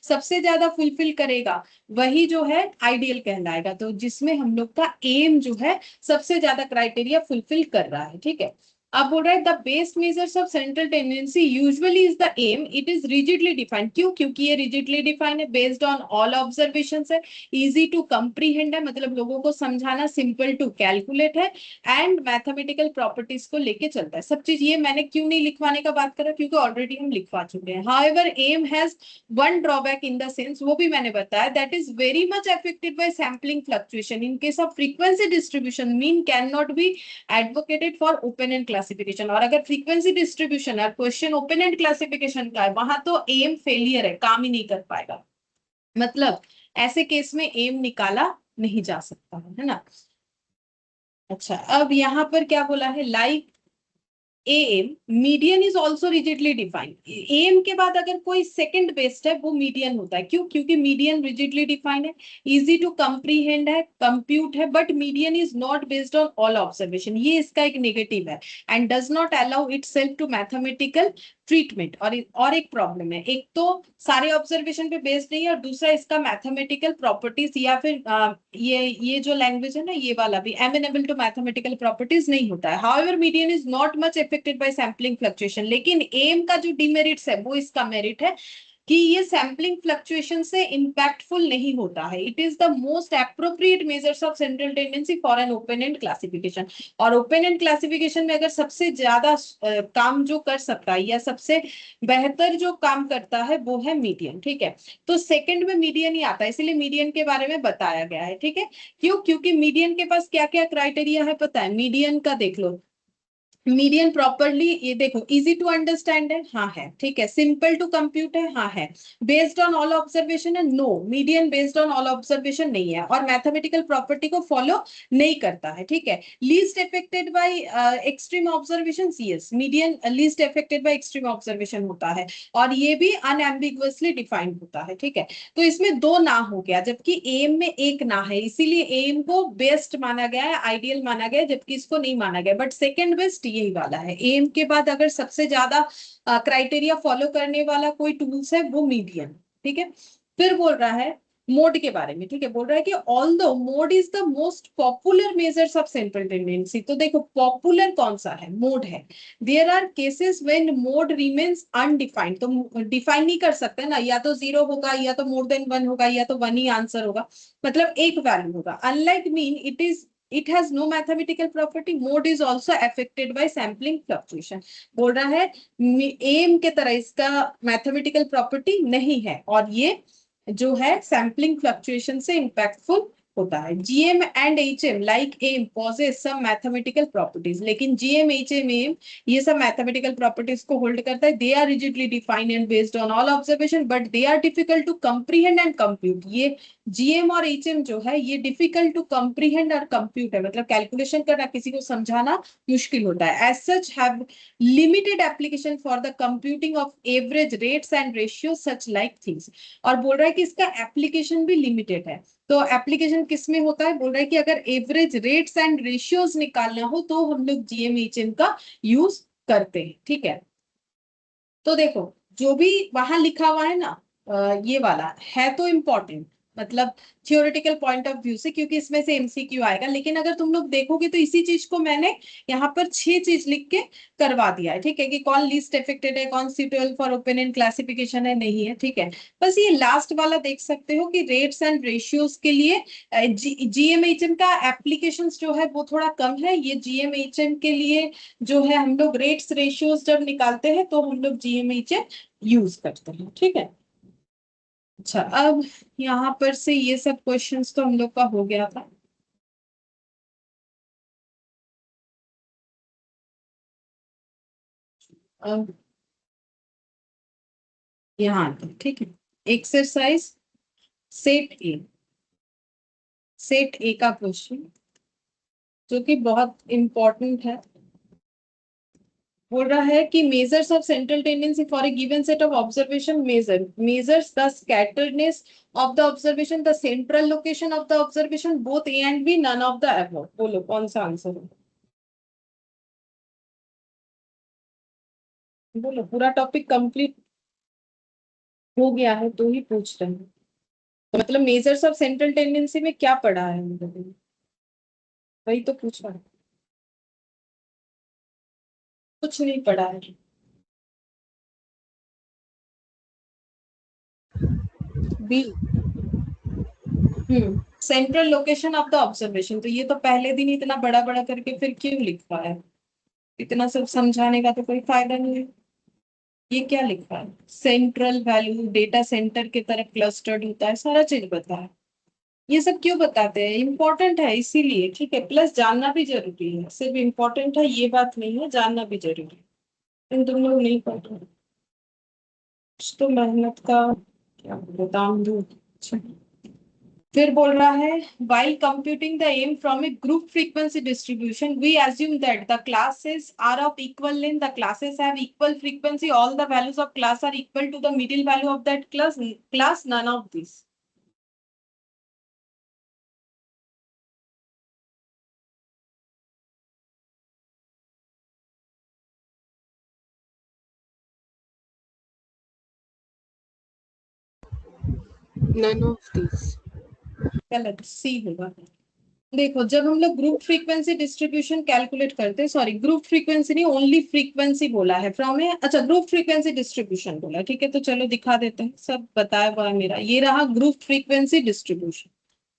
सबसे ज्यादा फुलफिल करेगा वही जो है आइडियल कहलाएगा। तो जिसमें हम लोग का एम जो है सबसे ज्यादा क्राइटेरिया फुलफिल कर रहा है, ठीक है। अब बोल रहा है the base measures of central tendency usually is the M, it is rigidly defined. क्यों? क्योंकि ये रिजिडली डिफाइंड है, बेस्ड ऑन ऑल ऑब्जर्वेशन है, इजी टू कंप्रीहेंड है, मतलब लोगों को समझाना, सिंपल टू कैलकुलेट है, एंड मैथमेटिकल प्रॉपर्टीज को लेके चलता है। सब चीज ये मैंने क्यों नहीं लिखवाने का बात करा, क्योंकि ऑलरेडी हम लिखवा चुके हैं। However M has one drawback in the sense, वो भी मैंने बताया, that is very much affected by sampling fluctuation. In case of frequency distribution mean can not be advocated for open end classification. और अगर फ्रीक्वेंसी डिस्ट्रीब्यूशन है, question open end classification का है, वहां तो एम फेलियर है, काम ही नहीं कर पाएगा। मतलब ऐसे केस में एम निकाला नहीं जा सकता है ना। अच्छा, अब यहाँ पर क्या बोला है, like M median is also rigidly defined. M के बाद अगर कोई सेकंड बेस्ट है वो मीडियन होता है। क्यों? क्योंकि मीडियन रिजिडली डिफाइंड है, इजी टू कंप्रीहेंड है, कंप्यूट है, but median is not based on all observation, ये इसका एक नेगेटिव है, and does not allow itself to mathematical treatment और एक प्रॉब्लम है, एक तो सारे ऑब्जर्वेशन पे बेस्ड नहीं है, और दूसरा इसका मैथमेटिकल प्रॉपर्टीज या फिर ये जो लैंग्वेज है ना, ये वाला भी एमिनेबल टू मैथमेटिकल प्रॉपर्टीज नहीं होता है। However median is not much affected by sampling fluctuation, लेकिन एम का जो डिमेरिट्स है वो इसका मेरिट है कि ये सैम्पलिंग फ्लक्चुएशन से इंपैक्टफुल नहीं होता है। It is the most appropriate measures of central tendency for an open end classification. और ओपन एंड क्लासिफिकेशन में अगर सबसे ज्यादा काम जो कर सकता है या सबसे बेहतर जो काम करता है वो है मीडियन, ठीक है। तो सेकंड में मीडियन ही आता है, इसीलिए मीडियन के बारे में बताया गया है, ठीक है। क्यों? क्योंकि मीडियन के पास क्या क्या क्राइटेरिया है पता है? मीडियन का देख लो। मीडियन प्रॉपरली, ये देखो, इजी टू अंडरस्टैंड है, हाँ है, ठीक है। सिंपल टू कंप्यूट है, हाँ है। बेस्ड ऑन ऑल ऑब्जर्वेशन है, no, median based on all observation नहीं है, और मैथमेटिकल प्रॉपर्टी को फॉलो नहीं करता है, ठीक है। Least affected by extreme observation, yes, median least affected by extreme observation होता है, और ये भी अनएम्बिगुअसली डिफाइंड होता है, ठीक है। तो इसमें दो ना हो गया, जबकि एम में एक ना है, इसीलिए एम को बेस्ट माना गया है, आइडियल माना गया है, जबकि इसको नहीं माना गया। बट सेकंड बेस्ट यही वाला है। एम के बाद अगर सबसे ज्यादा क्राइटेरिया फॉलो करने वाला कोई टूल्स है वो मीडियन, ठीक है। फिर बोल रहा है मोड के बारे में, ठीक है। बोल रहा है कि although mode is the most popular measures of central tendency, तो देखो पॉपुलर कौन सा है? मोड है। There are cases when mode remains undefined, तो डिफाइन नहीं कर सकते ना, या तो जीरो होगा, या तो मोर देन वन होगा, या तो वन ही आंसर होगा, मतलब एक वैल्यू होगा। Unlike mean, it has no mathematical property, mode is also affected by sampling fluctuation। बोल रहा है एम के तरह इसका मैथमेटिकल प्रॉपर्टी नहीं है, और ये जो है सैम्पलिंग फ्लक्चुएशन से इंपैक्टफुल होता है। GM and HM like M posses some mathematical properties, लेकिन जीएम एचएम एम ये सब मैथमेटिकल प्रॉपर्टीज को होल्ड करता है। They are rigidly defined and based on all observation, but they are difficult to comprehend and compute. ये GM और HM जो है ये डिफिकल्ट टू कंप्रीहेंड और कंप्यूट है, मतलब कैलकुलेशन करना, किसी को समझाना मुश्किल होता है। As such have limited application for the computing of average rates and ratio such like things. और बोल रहा है कि इसका एप्लीकेशन भी लिमिटेड है। तो एप्लीकेशन किस में होता है? बोल रहा है कि अगर एवरेज रेट्स एंड रेशियोज निकालना हो तो हम लोग जीएम एचएम का यूज करते हैं, ठीक है। तो देखो जो भी वहां लिखा हुआ है ना, ये वाला है तो इम्पोर्टेंट, मतलब थियोरेटिकल पॉइंट ऑफ व्यू से, क्योंकि इसमें से एमसीक्यू आएगा। लेकिन अगर तुम लोग देखोगे तो इसी चीज को मैंने यहाँ पर 6 चीज लिख के करवा दिया है, ठीक है, कि कौन लीस्ट अफेक्टेड है, कौन suitable for open end classification है, नहीं है, ठीक है। बस ये लास्ट वाला देख सकते हो कि रेट्स एंड रेशियोज के लिए जीएमएचएम का एप्लीकेशन जो है वो थोड़ा कम है। ये जीएमएचएम के लिए जो है हम लोग रेट्स रेशियोज जब निकालते हैं तो हम लोग जीएमएचएम यूज करते हैं, ठीक है। अच्छा, अब यहाँ पर से ये सब क्वेश्चंस तो हम लोग का हो गया था। अब यहाँ आते हैं, ठीक है। एक्सरसाइज सेट ए, सेट ए का क्वेश्चन जो कि बहुत इंपॉर्टेंट है। बोल रहा है कि measures of central tendency for a given set of observation measures the scatteredness of the observation, the central location of the observation, both A and B, none of the above. बोलो कौन सा answer है? बोलो, पूरा topic complete हो गया है तो ही पूछ रहे हैं। तो मतलब मेजर्स ऑफ सेंट्रल टेंडेंसी में क्या पढ़ा है हम लोगों ने? वही तो पूछ रहा है। कुछ नहीं पढ़ा है। B. Central location of the observation, तो ये तो पहले दिन इतना बड़ा बड़ा करके फिर क्यों लिखा है? इतना सब समझाने का तो कोई फायदा नहीं है। ये क्या लिखा है? सेंट्रल वैल्यू डेटा सेंटर की तरह क्लस्टर्ड होता है, सारा चीज बता है। ये सब क्यों बताते हैं? इंपॉर्टेंट है इसीलिए, ठीक है। प्लस जानना भी जरूरी है, सिर्फ इंपॉर्टेंट है ये बात नहीं है, जानना भी जरूरी है। लेकिन तुम लोग नहीं पढ़ रहे, कुछ तो मेहनत का क्या दाम दो। अच्छा, फिर बोल रहा है while computing the aim from a group frequency distribution we assume that the classes are of equal length, the classes have equal frequency, all the values of class are equal to the middle value of that class, none of these। none of these. गलत, सी होगा। देखो जब हम लोग group frequency distribution calculate करते हैं, sorry group frequency नहीं, only frequency बोला है फ्रॉम ए, अच्छा ग्रुप फ्रीक्वेंसी डिस्ट्रीब्यूशन बोला, ठीक है तो चलो दिखा देते हैं, सब बताया हुआ है मेरा, ये रहा ग्रुप फ्रीक्वेंसी डिस्ट्रीब्यूशन,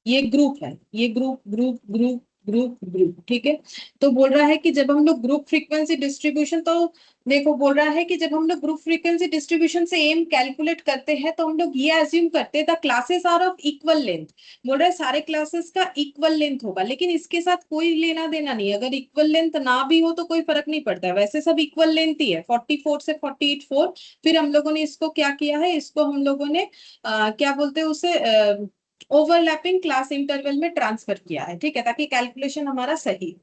ये ग्रुप है, ये group group group group group, ठीक है। तो बोल रहा है कि जब हम लोग ग्रुप फ्रीक्वेंसी डिस्ट्रीब्यूशन, तो देखो बोल रहा है कि जब हम लोग ग्रुप फ्रीक्वेंसी डिस्ट्रीब्यूशन से एम कैलकुलेट करते हैं तो हम लोग ये एज्यूम करते हैं the classes are of equal length, बोल रहा है सारे क्लासेस का इक्वल लेंथ होगा, लेकिन इसके साथ कोई लेना देना नहीं, अगर इक्वल लेंथ ना भी हो तो कोई फर्क नहीं पड़ता है, वैसे सब इक्वल लेंथ ही है, 44 से 48 4। फिर हम लोगों ने इसको क्या किया है, इसको हम लोगों ने क्या बोलते हैं उसे, ओवरलैपिंग क्लास इंटरवल में ट्रांसफर किया है, ठीक है, ताकि कैलकुलेशन हमारा सही।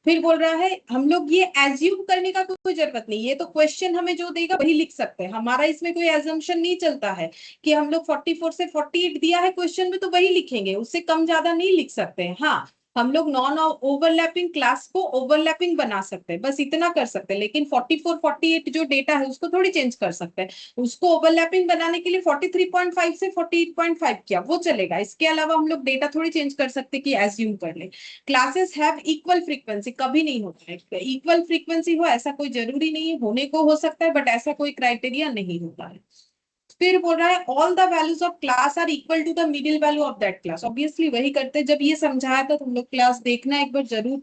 फिर बोल रहा है हम लोग ये एज्यूम करने का कोई जरूरत नहीं, ये तो क्वेश्चन हमें जो देगा वही लिख सकते हैं, हमारा इसमें कोई एजम्पशन नहीं चलता है कि हम लोग 44 से 48 दिया है क्वेश्चन में तो वही लिखेंगे, उससे कम ज्यादा नहीं लिख सकते हैं। हाँ, हम लोग नॉन ओवरलैपिंग क्लास को ओवरलैपिंग बना सकते हैं, बस इतना कर सकते हैं, लेकिन 44 48 जो डेटा है उसको थोड़ी चेंज कर सकते हैं, उसको ओवरलैपिंग बनाने के लिए 43.5 से 48.5 किया वो चलेगा, इसके अलावा हम लोग डेटा थोड़ी चेंज कर सकते कि एज्यूम कर ले। क्लासेस हैव इक्वल फ्रीक्वेंसी, कभी नहीं होता है इक्वल फ्रीक्वेंसी हो, ऐसा कोई जरूरी नहीं है, होने को हो सकता है बट ऐसा कोई क्राइटेरिया नहीं होता है। फिर बोल रहा है all the values of class are equal to the middle value of that class, obviously वही करते हैं, जब ये समझाया था तुम लोग क्लास देखना एक बार जरूर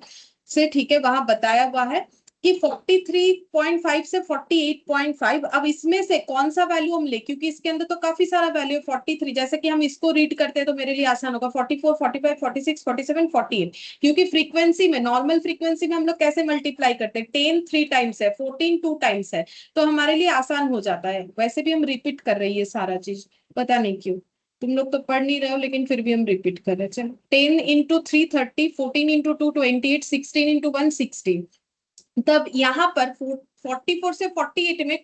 से, ठीक है, वहां बताया हुआ है कि 43.5 से 48.5, अब इसमें से कौन सा वैल्यू हम ले, क्योंकि इसके अंदर तो काफी सारा वैल्यू है 43, जैसे कि हम इसको रीड करते हैं तो मेरे लिए आसान होगा 44 45 46 47 48, क्योंकि फ्रीक्वेंसी में, नॉर्मल फ्रीक्वेंसी में हम लोग कैसे मल्टीप्लाई करते हैं, 10 3 टाइम्स है, 14 2 टाइम्स है, तो हमारे लिए आसान हो जाता है, वैसे भी हम रिपीट कर रही है सारा चीज, पता नहीं क्यों, तुम लोग तो पढ़ नहीं रहे हो लेकिन फिर भी हम रिपीट कर रहे हैं। चलो 10 इंटू 3 30, 14 इंटू 2 28, 16 इंटू 1 60, तब यहाँ पर 44 से 48 में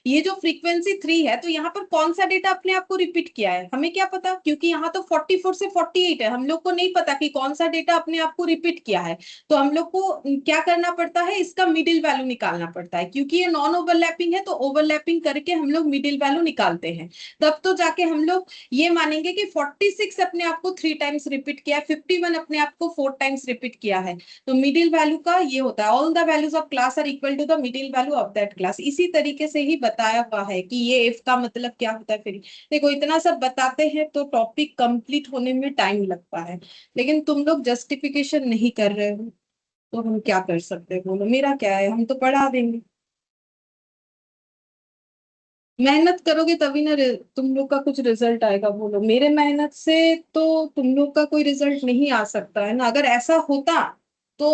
ये जो फ्रीक्वेंसी 3 है, तो यहाँ पर कौन सा डेटा अपने आप को रिपीट किया है हमें क्या पता, क्योंकि यहाँ तो 44 से 48 है, हम लोग को नहीं पता कि कौन सा डेटा अपने आप को रिपीट किया है, तो हम लोग को क्या करना पड़ता है, इसका मिडिल वैल्यू निकालना पड़ता है, क्योंकि ये नॉन ओवरलैपिंग है तो ओवरलैपिंग करके हम लोग मिडिल वैल्यू निकालते हैं, तब तो जाके हम लोग ये मानेंगे कि 46 अपने आप को 3 टाइम्स रिपीट किया है, 51 अपने आप को 4 टाइम्स रिपीट किया है, तो मिडिल वैल्यू का ये होता है all the values of class are equal to the middle value of that class, इसी तरीके से ही बताया हुआ है कि ये इफ का मतलब क्या होता है। फिर देखो इतना सब बताते हैं तो टॉपिक कंप्लीट होने में टाइम लगता है, लेकिन तुम लोग जस्टिफिकेशन नहीं कर रहे हो तो हम क्या कर सकते हैं, बोलो मेरा क्या है, हम तो पढ़ा देंगे, मेहनत करोगे तभी ना तुम लोग का कुछ रिजल्ट आएगा, बोलो मेरे मेहनत से तो तुम लोग का कोई रिजल्ट नहीं आ सकता है ना, अगर ऐसा होता तो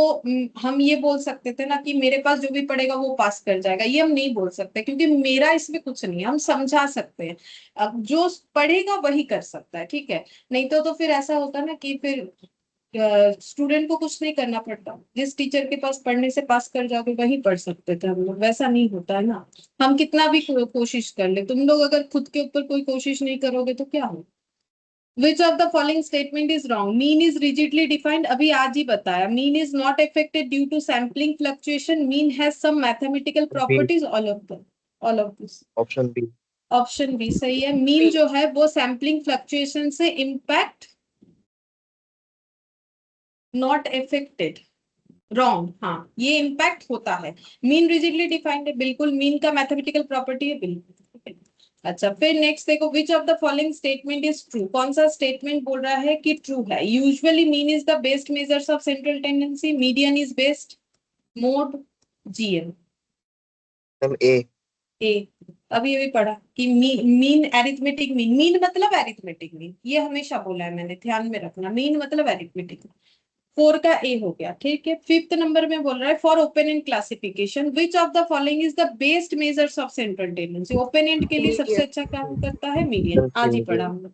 हम ये बोल सकते थे ना कि मेरे पास जो भी पढ़ेगा वो पास कर जाएगा, ये हम नहीं बोल सकते क्योंकि मेरा इसमें कुछ नहीं है, हम समझा सकते हैं, अब जो पढ़ेगा वही कर सकता है, ठीक है, नहीं तो फिर ऐसा होता ना कि फिर स्टूडेंट को कुछ नहीं करना पड़ता, जिस टीचर के पास पढ़ने से पास कर जाओगे वही पढ़ सकते थे हम लोग, वैसा नहीं होता है ना, हम कितना भी कोशिश कर ले, तुम लोग अगर खुद के ऊपर कोई कोशिश नहीं करोगे तो क्या हो। Which of the following statement is wrong? Mean is rigidly defined, अभी आज ही बताया, mean is not affected due to sampling fluctuation, mean has some mathematical B, properties, all of this option B. Option B सही है, mean B. जो है वो sampling fluctuation से impact not affected, wrong, हाँ ये इम्पैक्ट होता है, मीन रिजिडली डिफाइंड है बिल्कुल, मीन का मैथमेटिकल प्रॉपर्टी है बिल्कुल। अच्छा फिर नेक्स्ट देखो, which of the following statement is true, कौन सा स्टेटमेंट बोल रहा है कि ट्रू है, usually mean is the best measures of central tendency, median is best, mode, जीएन, ए। ए, अभी पढ़ा कि मीन एरिथमेटिक मीन, मीन मतलब एरिथमेटिक मीन, ये हमेशा बोला है मैंने, ध्यान में रखना, मीन मतलब एरिथमेटिक, 4 का ए हो गया, ठीक है। फिफ्थ नंबर में बोल रहा है for open end classification which of the following is the best measures of central tendency, open end के लिए सबसे Median. अच्छा काम करता है मीडियन, आज ही पढ़ा हम लोग।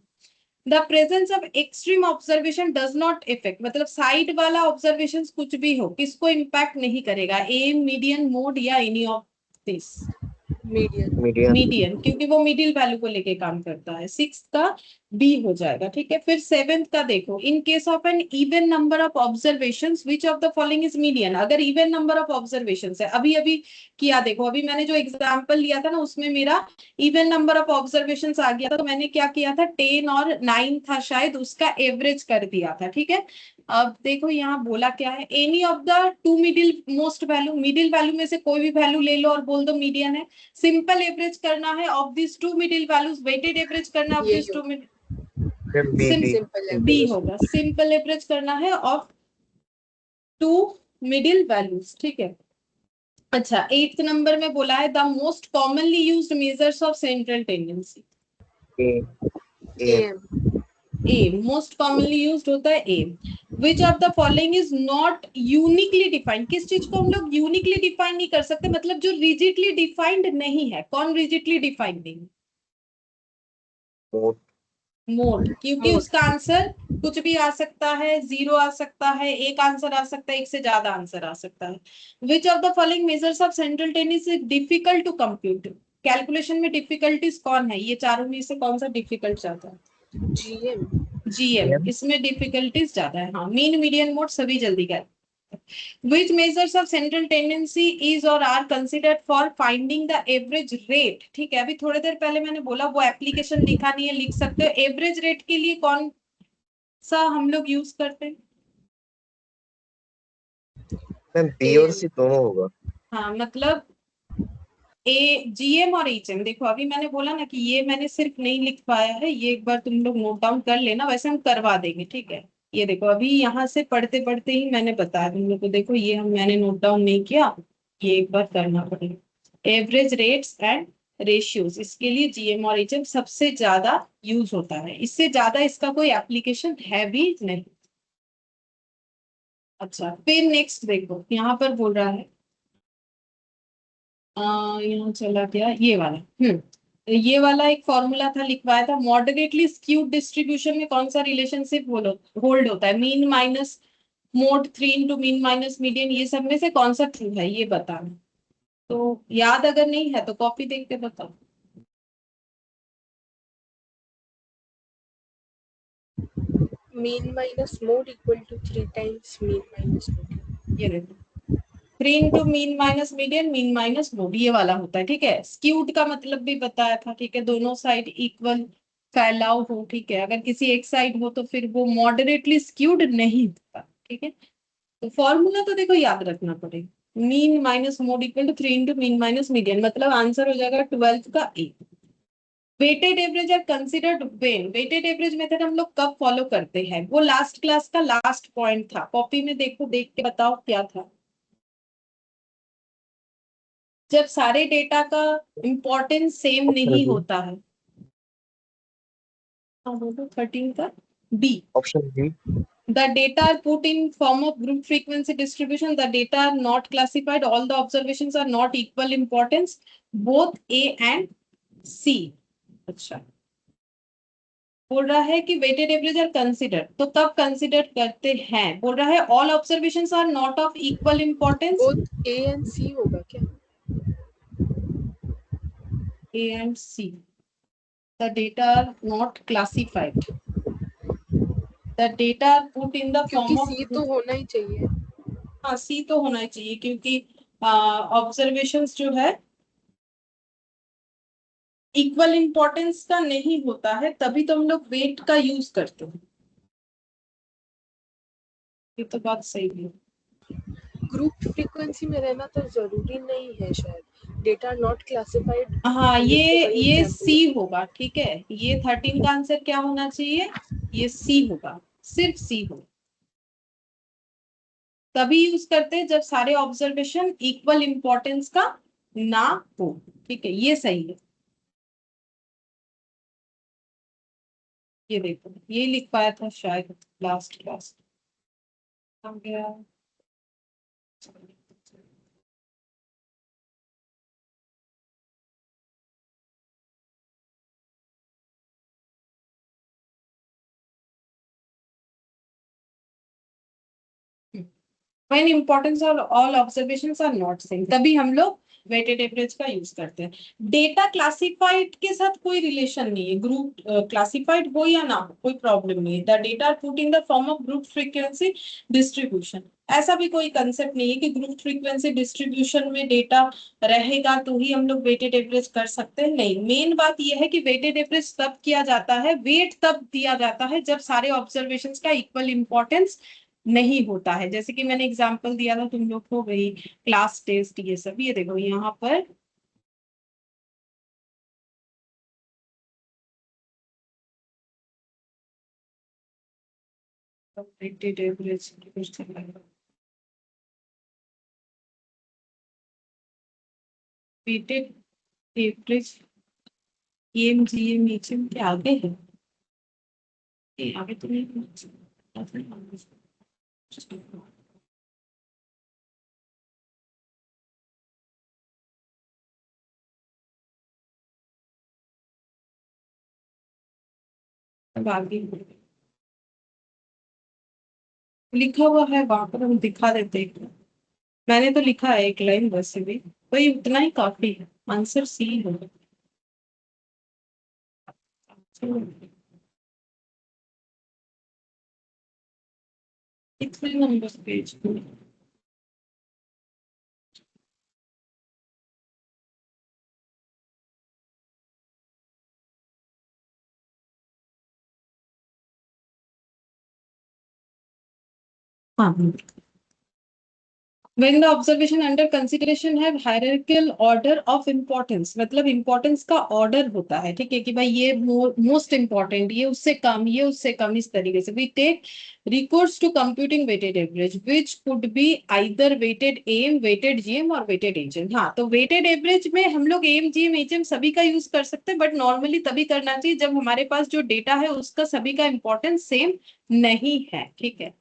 The presence of extreme observation does not effect, मतलब साइड वाला ऑब्जर्वेशन कुछ भी हो किसको इम्पैक्ट नहीं करेगा, ए मीडियन मोड या any of this, median. Median. Median, क्योंकि वो मिडिल वैल्यू को लेके काम करता है। सिक्स का बी हो जाएगा, ठीक है। फिर सेवेंथ का देखो, in case of an even number of observations which of the following is median. अगर इवन नंबर ऑफ ऑब्जर्वेशंस है, अभी अभी किया, देखो अभी मैंने जो एग्जांपल लिया था ना, उसमें मेरा इवन नंबर ऑफ ऑब्जर्वेशंस आ गया था, तो मैंने क्या किया था, 10 और 9 था शायद, उसका एवरेज कर दिया था, ठीक है। अब देखो यहाँ बोला क्या है, any of the two middle most value, middle value में से कोई भी वैल्यू ले लो और बोल दो मीडियन है। सिंपल एवरेज करना है of this two middle values, weighted average करना है ऑफ यही this two middle, ma'am B B simple B average. होगा। सिंपल एवरेज करना है ऑफ टू मिडिल वैल्यूज, ठीक है। अच्छा, एट्थ नंबर में बोला है the most commonly used measures of central tendency. A A M. A most commonly used होता है A. Which of the following is not uniquely defined. किस चीज को हम लोग यूनिकली डिफाइन नहीं कर सकते, मतलब जो रिजिडली डिफाइंड नहीं है। कौन रिजिडली डिफाइंड नहीं? मोड मोड, क्योंकि मोड। उसका आंसर कुछ भी आ सकता है, जीरो आ सकता है, एक आंसर आ सकता है, एक से ज्यादा आंसर आ सकता है। Which of the following measures of central tendency is difficult to compute. Calculation में डिफिकल्टीज कौन है, ये चारों में से कौन सा डिफिकल्ट ज्यादा है? जीएम। जीएम, इसमें डिफिकल्टीज ज्यादा है। हाँ, मीन मीडियन मोड सभी जल्दी कर। Which measures of central tendency is or are considered for finding the average rate। ठीक है, अभी थोड़ी देर पहले मैंने बोला वो एप्लीकेशन लिखा नहीं है, लिख सकते हो। एवरेज रेट के लिए कौन सा हम लोग यूज करते हैं? मैम बी और एएम। सी दोनों होगा। हाँ, मतलब ए, जीएम और एचएम। देखो अभी मैंने बोला ना कि ये मैंने सिर्फ नहीं लिख पाया है, ये एक बार तुम लोग नोट डाउन कर लेना, वैसे हम करवा देंगे, ठीक है। ये देखो अभी यहाँ से पढ़ते पढ़ते ही मैंने बताया तुम लोग को, देखो ये हम मैंने नोट डाउन नहीं किया, ये एक बार करना पड़ेगा। एवरेज रेट्स एंड रेशियोज, इसके लिए जीएम और एचएम सबसे ज्यादा यूज होता है, इससे ज्यादा इसका कोई एप्लीकेशन है भी नहीं। अच्छा, फिर नेक्स्ट देखो यहाँ पर बोल रहा है, यहाँ चला गया ये वाला। ये वाला एक फॉर्मूला था, लिखवाया था। मॉडरेटली स्क्यूड डिस्ट्रीब्यूशन में कौन सा रिलेशनशिप होल्ड होता है? Mean minus mode 3 into mean minus median, ये सब में से कौन सा ट्रू है ये बताना। तो याद अगर नहीं है तो कॉपी देख के बताओ। Mean minus mode equal to 3 times mean minus mode. ये देखो, 3 into mean minus median, mean minus mode, ये वाला होता है, ठीक है। स्क्यूड का मतलब भी बताया था, ठीक है, दोनों साइड इक्वल फैलाव हो, ठीक है। अगर किसी एक साइड हो तो फिर वो मॉडरेटली स्क्यूड नहीं होता, ठीक है। तो फॉर्मूला तो देखो याद रखना पड़ेगा, mean minus mode equal to 3 into mean minus median, मतलब आंसर हो जाएगा 12 का A. Weighted average are considered when. Weighted average method हम लोग कब फॉलो करते हैं? वो लास्ट क्लास का लास्ट पॉइंट था, कॉपी में देखो, देख के बताओ क्या था। जब सारे डेटा का इंपॉर्टेंस सेम ऑप्शन नहीं बी। होता है। हाँ बोलो, 13 का B. Option B. The data are put in form of group frequency distribution. The data are not classified. All the observations are not equal importance. Both A and C. अच्छा, बोल रहा है कि वेटेड एवरेज आर कंसिडर, तो कब consider करते हैं? बोल रहा है all observations are not of equal importance. Both A and C होगा क्या? A and C, the data are not classified, the data are put in the क्योंकि फॉर्म ऑफ। सी तो होना ही चाहिए। हाँ, सी तो होना चाहिए, क्योंकि ऑब्जर्वेशंस जो है इक्वल इंपॉर्टेंस का नहीं होता है, तभी तो हम लोग वेट का यूज करते हैं। ये तो बात सही है। ग्रुप फ्रीक्वेंसी में रहना तो जरूरी नहीं है शायद। Data not classified. हाँ, वही ये एग्जांपल सी है। होगा, ठीक है। ये 13 का आंसर क्या होना चाहिए? ये सी होगा, सिर्फ सी होगा। तभी यूज करते हैं जब सारे ऑब्जर्वेशन इक्वल इंपॉर्टेंस का ना हो, ठीक है, ये सही है। ये देखो, ये लिख पाया था शायद लास्ट क्लास आ गया। When importance और all observations are not same, तभी हम लोग वेटेड एवरेज का यूज करते हैं। डेटा क्लासिफाइड के साथ कोई रिलेशन नहीं है, ग्रुप क्लासिफाइड हो या ना हो कोई प्रॉब्लम नहीं है। The data are put in the form of group frequency distribution, ऐसा भी कोई कंसेप्ट नहीं है कि ग्रुप फ्रीक्वेंसी डिस्ट्रीब्यूशन में डेटा रहेगा तो ही हम लोग वेटेड एवरेज कर सकते हैं, नहीं। मेन बात यह है कि वेटेड एवरेज तब किया जाता है, वेट तब दिया जाता है जब सारे ऑब्जर्वेशंस का इक्वल इंपॉर्टेंस नहीं होता है। जैसे कि मैंने एग्जांपल दिया था तुम लोग को, वही क्लास टेस्ट ये सब, ये देखो यहाँ पर weighted average weighted average M G M H M के आगे है, ये आगे तो नहीं। अब आगे लिखा हुआ है वहां पर, हम दिखा देते हैं। मैंने तो लिखा है एक लाइन, वैसे भी वही उतना ही काफी है, आंसर सी होगा। कितने नंबर पेज पे? हाँ, when the observation under consideration have hierarchical order of importance, मतलब importance का order होता है, ठीक है, कि भाई ये most important, ये उससे कम, ये उससे कम, इस तरीके से we take recourse to computing weighted average which could be either weighted AM, weighted GM और weighted HM। हाँ, तो weighted average में हम लोग AM, GM, HM सभी का यूज कर सकते हैं, बट नॉर्मली तभी करना चाहिए जब हमारे पास जो डेटा है उसका सभी का इंपॉर्टेंस सेम नहीं है, ठीक है।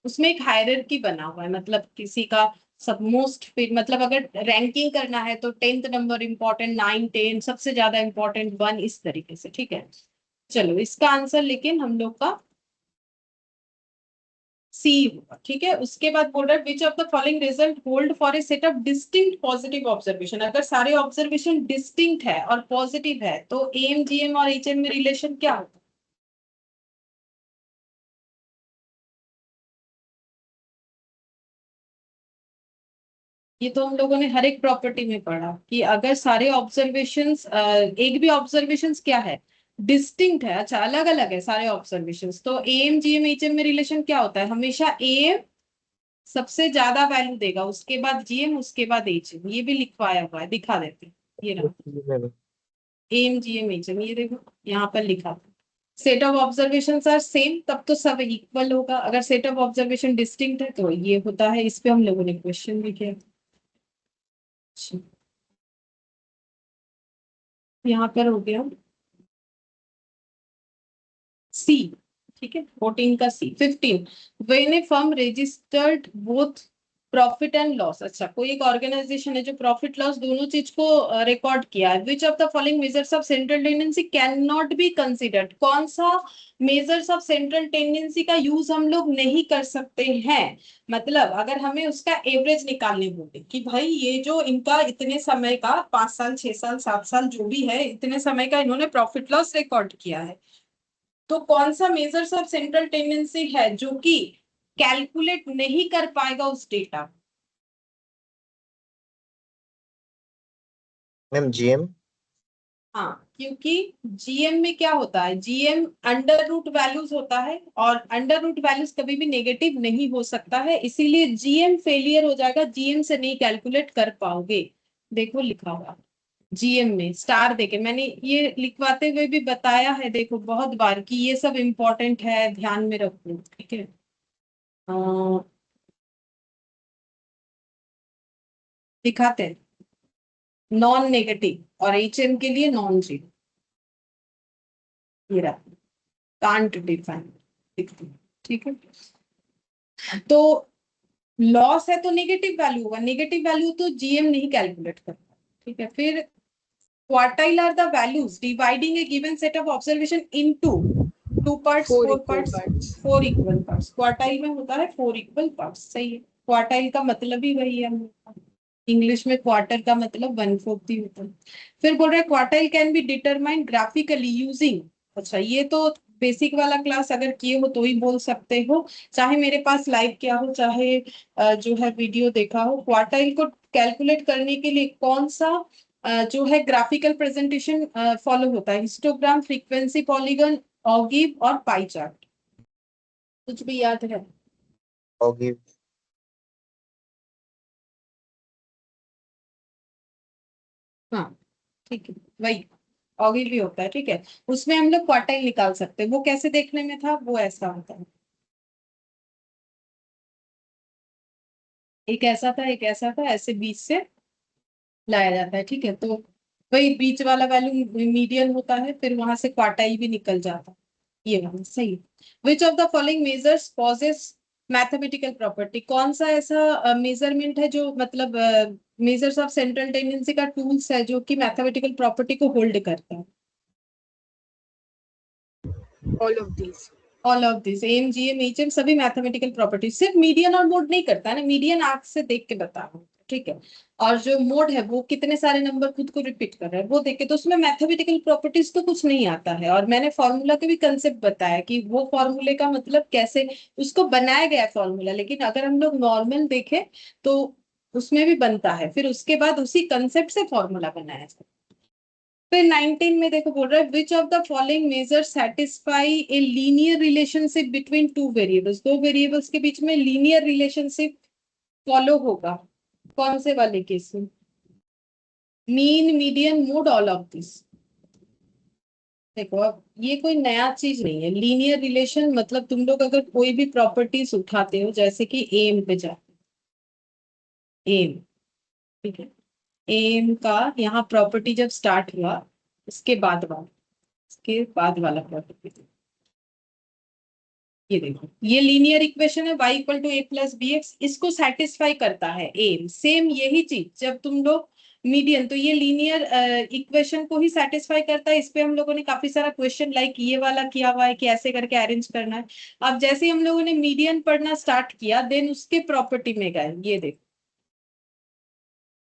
उसमें एक हायरार्की बना हुआ है, मतलब किसी का सब मोस्ट फिट, मतलब अगर रैंकिंग करना है तो 10th नंबर इंपॉर्टेंट, 9, 10 सबसे ज्यादा इंपॉर्टेंट, 1 इस तरीके से, ठीक है। चलो इसका आंसर लेकिन हम लोग का सी होगा, ठीक है। उसके बाद बोल रहा है which of the following result hold for a set of distinct positive observation, अगर सारे ऑब्जर्वेशन डिस्टिंक्ट है और पॉजिटिव है तो एम, जीएम और एचएम में रिलेशन क्या होगा? ये तो हम लोगों ने हर एक प्रॉपर्टी में पढ़ा कि अगर सारे ऑब्जर्वेशंस, एक भी ऑब्जर्वेशंस क्या है, डिस्टिंक्ट है, अच्छा अलग अलग है सारे ऑब्जर्वेशंस, तो एम, जीएम, एचएम में रिलेशन क्या होता है? हमेशा एम सबसे ज्यादा वैल्यू देगा, उसके बाद जीएम, उसके बाद एचएम। ये भी लिखवाया हुआ है, दिखा देते हैं, ये रहा एम, जीएम, एचएम, ये देखो यहाँ पर लिखा। Set of observations are same तब तो सब इक्वल होगा, अगर सेट ऑफ ऑब्जर्वेशन डिस्टिंक्ट है तो ये होता है। इस पे हम लोगों ने क्वेश्चन भी किया। यहाँ पर हो गया सी, ठीक है, 14 का सी। 15 when A firm registered both profit and loss, अच्छा कोई एक ऑर्गेनाइजेशन है जो प्रॉफिट लॉस दोनों चीज को रिकॉर्ड किया है, which of the following measures of central tendency can not be considered, कौन सा मेजर्स ऑफ सेंट्रल टेंडेंसी का यूज हम लोग नहीं कर सकते हैं? मतलब अगर हमें उसका एवरेज निकालने बोले कि भाई ये जो इनका इतने समय का, 5 साल, 6 साल, 7 साल जो भी है, इतने समय का इन्होंने प्रॉफिट लॉस रिकॉर्ड किया है, तो कौन सा मेजर्स ऑफ सेंट्रल टेंडेंसी है जो कि कैलकुलेट नहीं कर पाएगा उस डेटा? Ma'am GM. हाँ, क्योंकि जीएम में क्या होता है, जीएम अंडर रूट वैल्यूज होता है और अंडर रूट वैल्यूज कभी भी नेगेटिव नहीं हो सकता है, इसीलिए जीएम फेलियर हो जाएगा, जीएम से नहीं कैलकुलेट कर पाओगे। देखो लिखा हुआ जीएम में स्टार देके, मैंने ये लिखवाते हुए भी बताया है देखो बहुत बार कि ये सब इंपॉर्टेंट है, ध्यान में रखो, ठीक है। दिखाते हैं नॉन नेगेटिव और एचएम के लिए नॉन जीरो, ये रहा कांट डिफाइन, ठीक है। तो लॉस है तो नेगेटिव वैल्यू होगा, नेगेटिव वैल्यू तो जीएम नहीं कैलकुलेट करता, ठीक है। फिर quartile are the values dividing a given set of observation into 2 parts, 4 parts, 4 equal parts. Quartile में होता है 4 इक्वल पार्ट्स, सही है। क्वार्टाइल का मतलब ही वही है। इंग्लिश में क्वार्टर का मतलब 1/4 ही होता है। फिर बोल रहा है quartile can be determined graphically using. अच्छा, ये तो बेसिक वाला क्लास अगर किए हो तो ही बोल सकते हो, चाहे मेरे पास लाइव किया हो, चाहे जो है वीडियो देखा हो। क्वार्टाइल को कैलकुलेट करने के लिए कौन सा जो है ग्राफिकल प्रेजेंटेशन फॉलो होता है? हिस्टोग्राम, फ्रीक्वेंसी, पॉलीगन, ऑगिव और पाई चार्ट। कुछ भी याद है? Ogive. हाँ, ठीक है, वही ऑगिव भी होता है। ठीक है, उसमें हम लोग क्वार्टाइल निकाल सकते हैं। वो कैसे देखने में था? वो ऐसा होता है, एक ऐसा था, एक ऐसा था, ऐसे बीच से लाया जाता है। ठीक है, तो वही बीच वाला वैल्यू मीडियन होता है, फिर वहां से क्वार्टाइल भी निकल जाता है। ये वाला सही। Which of the following measures posses mathematical property? कौन सा ऐसा मेजरमेंट है जो मतलब मेजर्स ऑफ सेंट्रल टेंडेंसी का टूल्स है जो कि मैथमेटिकल प्रॉपर्टी को होल्ड करता है? All of these. All of this, M, GM, HM सभी मैथमेटिकल प्रॉपर्टीज। सिर्फ मीडियन और मोड नहीं करता है ना, मीडियन आंख से देख के बता रहा हूँ। ठीक है, और जो मोड है वो कितने सारे नंबर खुद को रिपीट कर रहा है वो देख के, तो उसमें मैथमेटिकल प्रॉपर्टीज तो कुछ नहीं आता है। और मैंने फॉर्मूला का भी कंसेप्ट बताया कि वो फॉर्मूले का मतलब कैसे उसको बनाया गया फॉर्मूला, लेकिन अगर हम लोग नॉर्मल देखें तो उसमें भी बनता है, फिर उसके बाद उसी कंसेप्ट से फॉर्मूला बनाया जाता है। फिर 19 में देखो बोल रहा है which of the following measure satisfy a linear relationship between two variables? दो वेरिएबल्स के बीच में लीनियर रिलेशनशिप फॉलो होगा कौन से वाले केस में? Mean, median, mode, all of this. देखो, अब ये कोई नया चीज नहीं है। लीनियर रिलेशन मतलब तुम लोग अगर कोई भी प्रॉपर्टीज उठाते हो, जैसे कि एम पे जाते, एम, ठीक है, एम का यहाँ प्रॉपर्टी जब स्टार्ट हुआ, उसके बाद वाला, उसके बाद वाला प्रॉपर्टी, ये देखो, ये लीनियर इक्वेशन है y equal to a plus b x, इसको सेटिस्फाई करता है एम। सेम यही चीज जब तुम लोग मीडियन, तो ये लीनियर इक्वेशन को ही सेटिस्फाई करता है। इस पे हम लोगों ने काफी सारा क्वेश्चन लाइक ये वाला किया हुआ है कि ऐसे करके अरेंज करना है। अब जैसे ही हम लोगों ने मीडियन पढ़ना स्टार्ट किया, देन उसके प्रॉपर्टी में गए, ये देखो,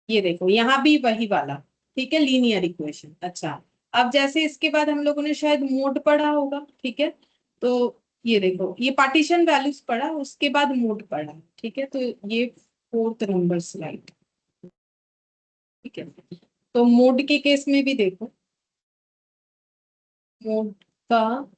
ये देखो यहाँ भी वही वाला, ठीक है, लीनियर इक्वेशन। अच्छा, अब जैसे इसके बाद हम लोगों ने शायद मोड पढ़ा होगा, ठीक है, तो ये देखो, ये पार्टीशन वैल्यूज पढ़ा, उसके बाद मोड पढ़ा, ठीक है, तो ये 4th नंबर स्लाइड, ठीक है। तो मोड के केस में भी देखो, मोड का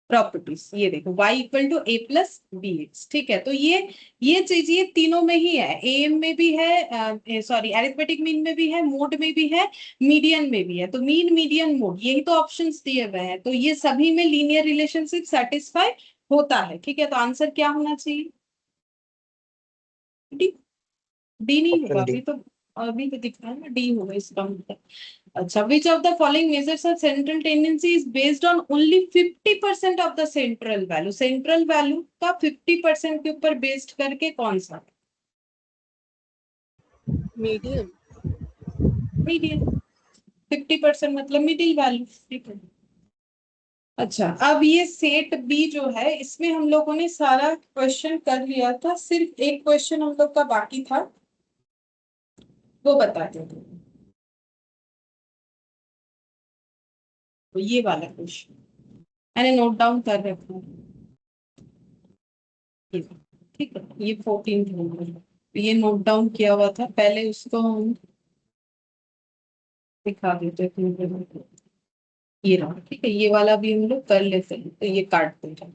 प्रॉपर्टीज, ये देखो y equal to a plus b x, ठीक है, तो ये चीज ये तीनों में ही है, एम में भी है, सॉरी अरिथमेटिक मीन में भी है, मोड में भी है, मीडियन में भी है। तो मीन, मीडियन, मोड, यही तो ऑप्शंस दिए हुए हैं, तो ये सभी में लीनियर रिलेशनशिप सेटिस्फाई होता है। ठीक है, तो आंसर क्या होना चाहिए? डी। डी नहीं होगा Option अभी D. तो, अभी तो दिख रहा है ना, डी होगा इसका मतलब। अच्छा, which of the following measures of central tendency is based on only 50% of the central value? central value का 50% के ऊपर बेस्ड करके कौन सा? मीडियम। मीडियन। 50% मतलब मिडिल वैल्यू, ठीक है। अच्छा, अब ये सेट बी जो है, इसमें हम लोगों ने सारा क्वेश्चन कर लिया था, सिर्फ एक क्वेश्चन हम लोग का बाकी था, वो बता देते। तो ये वाला क्वेश्चन मैंने नोट डाउन कर रखा है, ठीक है, ये 14th नंबर, ये नोट डाउन किया हुआ था पहले, उसको हम दिखा देते हैं। ये रहा, ठीक है, ये वाला भी हम लोग कर लेते हैं, तो ये काट देते हैं।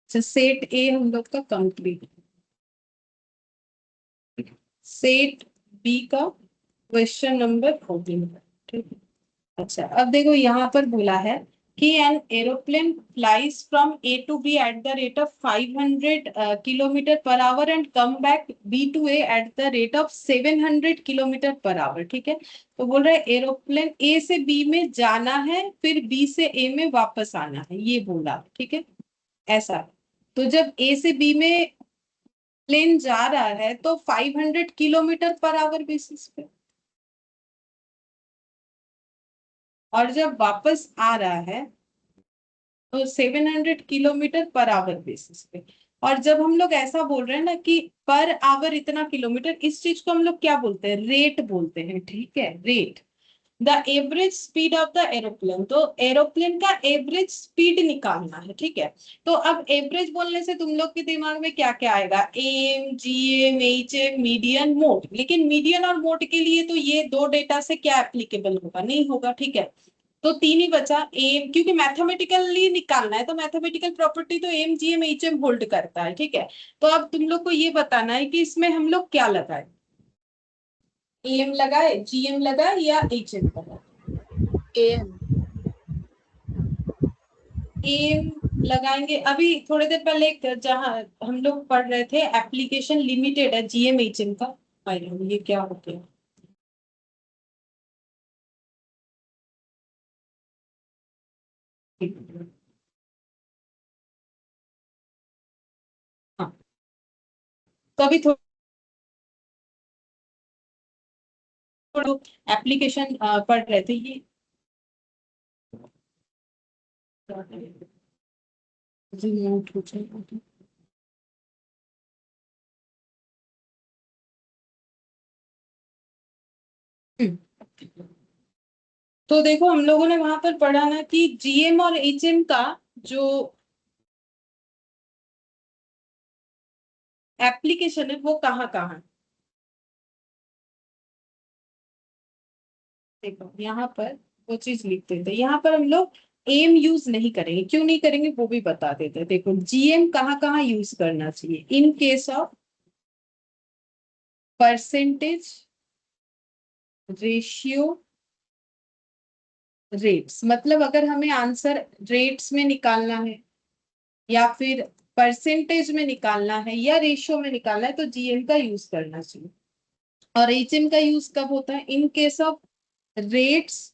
अच्छा, सेट ए हम लोग का कंप्लीट, सेट बी का क्वेश्चन नंबर 14, ठीक है। अच्छा, अब देखो यहाँ पर बोला है कि an aeroplane flies from A to B at the rate of 500 kilometre per hour and come back B to A at the rate of 700 kilometre per hour, ठीक है। तो बोल रहा है एरोप्लेन ए से बी में जाना है, फिर बी से ए में वापस आना है, ये बोला, ठीक है, ऐसा। तो जब ए से बी में प्लेन जा रहा है तो 500 किलोमीटर पर आवर बेसिस पे, और जब वापस आ रहा है तो 700 किलोमीटर पर आवर बेसिस पे। और जब हम लोग ऐसा बोल रहे हैं ना कि पर आवर इतना किलोमीटर, इस चीज को हम लोग क्या बोलते हैं, रेट बोलते हैं, ठीक है, rate. The average speed of the aeroplane, तो एरोप्लेन का एवरेज स्पीड निकालना है, ठीक है। तो अब एवरेज बोलने से तुम लोग के दिमाग में क्या क्या आएगा, M, GM, HM, median, mode. लेकिन मीडियन और मोड के लिए तो ये दो डेटा से क्या एप्लीकेबल होगा, नहीं होगा, ठीक है। तो तीन ही बचा, एम, क्योंकि मैथमेटिकली निकालना है तो मैथमेटिकल प्रॉपर्टी तो एम, जीएम, एचएम होल्ड करता है, ठीक है। तो अब तुम लोग को ये बताना है कि इसमें हम लोग क्या लगाए, एम लगाए, जीएम लगाए या एचएम लगाए। एम। एम लगाएंगे। अभी थोड़ी देर पहले एक जहां हम लोग पढ़ रहे थे, एप्लीकेशन लिमिटेड है जीएम एचएम का। ये क्या हो गया, हाँ। तो अभी थोड़ा एप्लीकेशन पढ़ रहे थे ये, रिमोट हो जाएगा। तो देखो हम लोगों ने वहां पर पढ़ा ना कि जीएम और एचएम का जो एप्लीकेशन है वो कहाँ कहाँ है। देखो यहाँ पर वो चीज लिख देते हैं, यहाँ पर हम लोग एम यूज नहीं करेंगे, क्यों नहीं करेंगे वो भी बता देते हैं। देखो जीएम कहाँ कहाँ यूज करना चाहिए, इन case of percentage, ratio, rates. मतलब अगर हमें आंसर रेट्स में निकालना है या फिर परसेंटेज में निकालना है या रेशियो में निकालना है तो जीएम का यूज करना चाहिए। और एचएम का यूज कब होता है, इन केस ऑफ रेट्स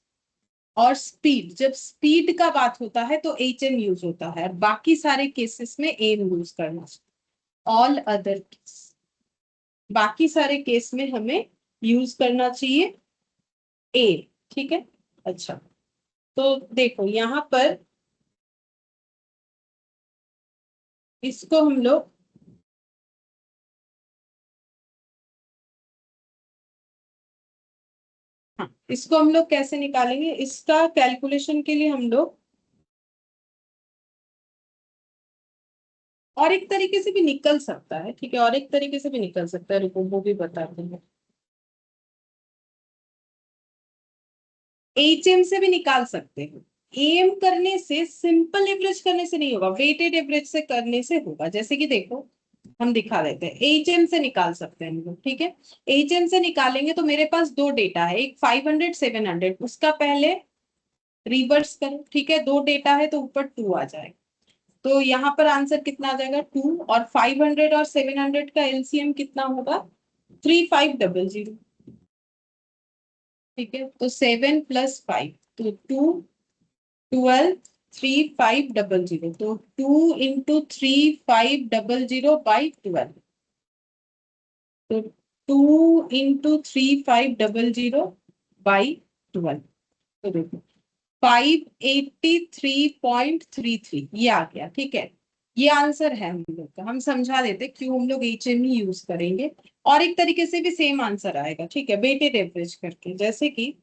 और स्पीड। जब स्पीड का बात होता है तो एचएम यूज होता है, और बाकी सारे केसेस में एम यूज करना चाहिए। ऑल अदर केस, बाकी सारे केस में हमें यूज करना चाहिए ए, ठीक है। अच्छा, तो देखो यहाँ पर इसको हम लोग, हाँ, इसको हम लोग कैसे निकालेंगे, इसका कैलकुलेशन के लिए हम लोग और एक तरीके से भी निकल सकता है, ठीक है, और एक तरीके से भी निकल सकता है, रुको वो भी बताते हैं। एचएम से भी निकाल सकते हैं। एम करने से, सिंपल एवरेज करने से नहीं होगा, वेटेड एवरेज से करने से होगा। जैसे कि देखो हम दिखा देते हैं, एचएम से निकाल सकते हैं हम लोग, ठीक है। एचएम से निकालेंगे तो मेरे पास दो डेटा है, एक 500 700, उसका पहले रिवर्स करो, ठीक है। दो डेटा है तो ऊपर 2 आ जाएगा, तो यहाँ पर आंसर कितना आ जाएगा 2। और 500 और 700 का एलसीएम कितना होगा 3500, ठीक है। तो 7 + 5 तो 2, 12, 3500, तो 2 × 3500/12, तो 2 × 3500/12, तो देखो 583.33 ये आ गया, ठीक है। ये आंसर है हम लोग का। हम समझा देते क्यों हम लोग एचएम ही यूज करेंगे, और एक तरीके से भी सेम आंसर आएगा, ठीक है, वेटेड एवरेज करके। जैसे कि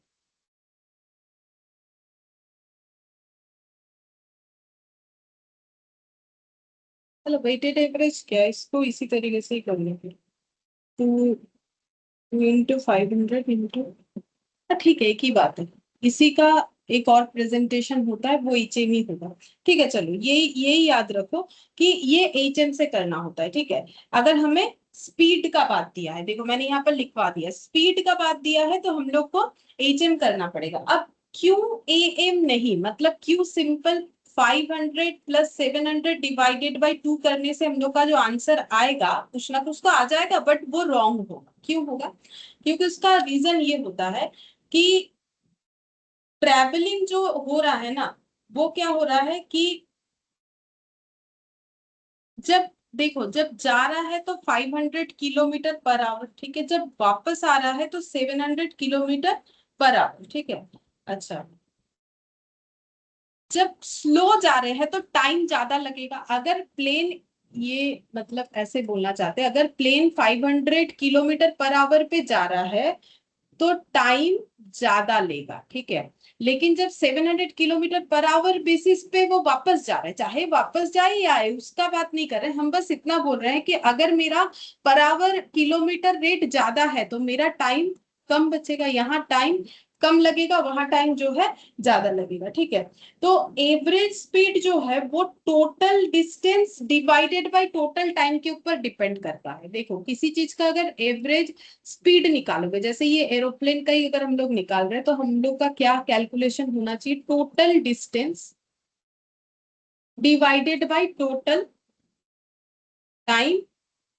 चलो वेटेड एवरेज क्या है, इसको इसी तरीके से ही कर लेंगे, 2 × 500 इंटू, ठीक है, एक ही बात है। इसी का एक और प्रेजेंटेशन होता है, वो एचएम ही होगा, ठीक है। चलो ये याद रखो कि ये एचएम से करना होता है, ठीक है। अगर हमें स्पीड का बात दिया है, देखो मैंने यहाँ पर लिखवा दिया, स्पीड का बात दिया है तो हम लोग को एचएम करना पड़ेगा। अब क्यों एएम नहीं, मतलब क्यों सिंपल 500 + 700 ÷ 2 करने से हम लोग का जो आंसर आएगा कुछ ना कुछ तो आ जाएगा, बट वो रॉन्ग होगा। क्यों होगा, क्योंकि उसका रीजन ये होता है कि ट्रैवलिंग जो हो रहा है ना, वो क्या हो रहा है कि जब देखो जब जा रहा है तो 500 km/h, ठीक है। जब वापस आ रहा है तो 700 km/h, ठीक है। अच्छा, जब स्लो जा रहे हैं तो टाइम ज्यादा लगेगा। अगर प्लेन ये मतलब ऐसे बोलना चाहते हैं, अगर प्लेन 500 किलोमीटर पर आवर पे जा रहा है तो टाइम ज्यादा लेगा, ठीक है। लेकिन जब 700 किलोमीटर पर आवर बेसिस पे वो वापस जा रहा है, चाहे वापस जाए या आए, उसका बात नहीं कर रहे हैं हम, बस इतना बोल रहे हैं कि अगर मेरा पर आवर किलोमीटर रेट ज्यादा है तो मेरा टाइम कम बचेगा, यहाँ टाइम कम लगेगा, वहां टाइम जो है ज्यादा लगेगा, ठीक है। तो एवरेज स्पीड जो है वो total distance divided by total time के ऊपर डिपेंड करता है। देखो किसी चीज का अगर एवरेज स्पीड निकालोगे, जैसे ये एरोप्लेन का ही अगर हम लोग निकाल रहे हैं, तो हम लोग का क्या कैलकुलेशन होना चाहिए, total distance divided by total time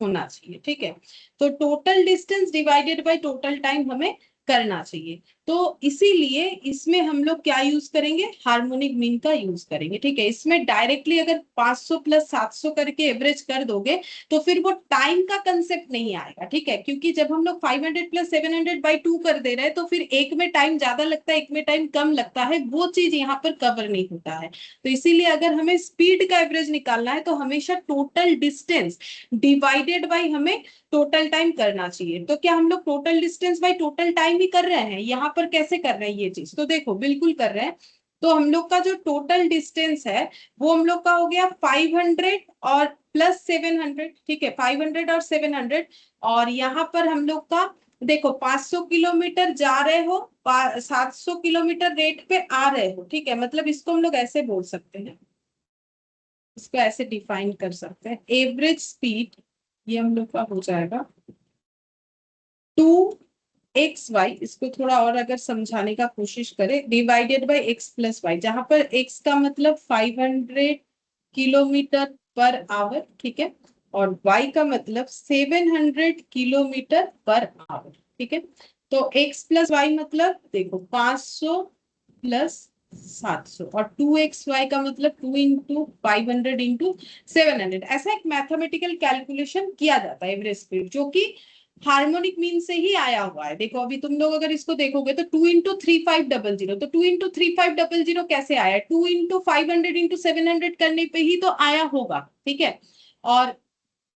होना चाहिए, ठीक है। तो total distance divided by total time हमें करना चाहिए। तो इसीलिए इसमें हम लोग क्या यूज करेंगे, हार्मोनिक मीन का यूज करेंगे, ठीक है। इसमें डायरेक्टली अगर 500 प्लस 700 करके एवरेज कर दोगे तो फिर वो टाइम का कंसेप्ट नहीं आएगा, ठीक है। क्योंकि जब हम लोग 500 प्लस 700 बाई 2 कर दे रहे हैं तो फिर एक में टाइम ज्यादा लगता है, एक में टाइम कम लगता है, वो चीज यहाँ पर कवर नहीं होता है। तो इसीलिए अगर हमें स्पीड का एवरेज निकालना है तो हमेशा टोटल डिस्टेंस डिवाइडेड बाई हमें टोटल टाइम करना चाहिए। तो क्या हम लोग total distance by total time ही कर रहे हैं, यहाँ पर कैसे कर रहे हैं ये चीज, तो देखो बिल्कुल कर रहे हैं। तो हम लोग का जो टोटल डिस्टेंस है वो हम लोग का हो गया 500 और प्लस 700, ठीक है, 500 और 700। और यहाँ पर हम लोग का देखो 500 किलोमीटर जा रहे हो, 700 किलोमीटर रेट पे आ रहे हो, ठीक है। मतलब इसको हम लोग ऐसे बोल सकते हैं, इसको ऐसे डिफाइन कर सकते हैं, एवरेज स्पीड ये हम लोग का हो जाएगा 2xy, इसको थोड़ा और अगर समझाने का कोशिश करें, divided by x plus y, जहां पर x का मतलब 500 किलोमीटर पर आवर, ठीक है, और y का मतलब 700 किलोमीटर पर आवर, ठीक है। तो x प्लस वाई मतलब देखो 500 प्लस 700, और 2xy का मतलब 2 इंटू 500 इंटू 700। ऐसा एक मैथमेटिकल कैलकुलेशन किया जाता है एवरेज स्पीड, जो कि हार्मोनिक मीन से ही आया हुआ है। देखो अभी तुम लोग अगर इसको देखोगे तो 2 इंटू 3500, तो 2 इंटू 3500 कैसे आया, 2 इंटू 500 इंटू 700 करने पे ही तो आया होगा, ठीक है। और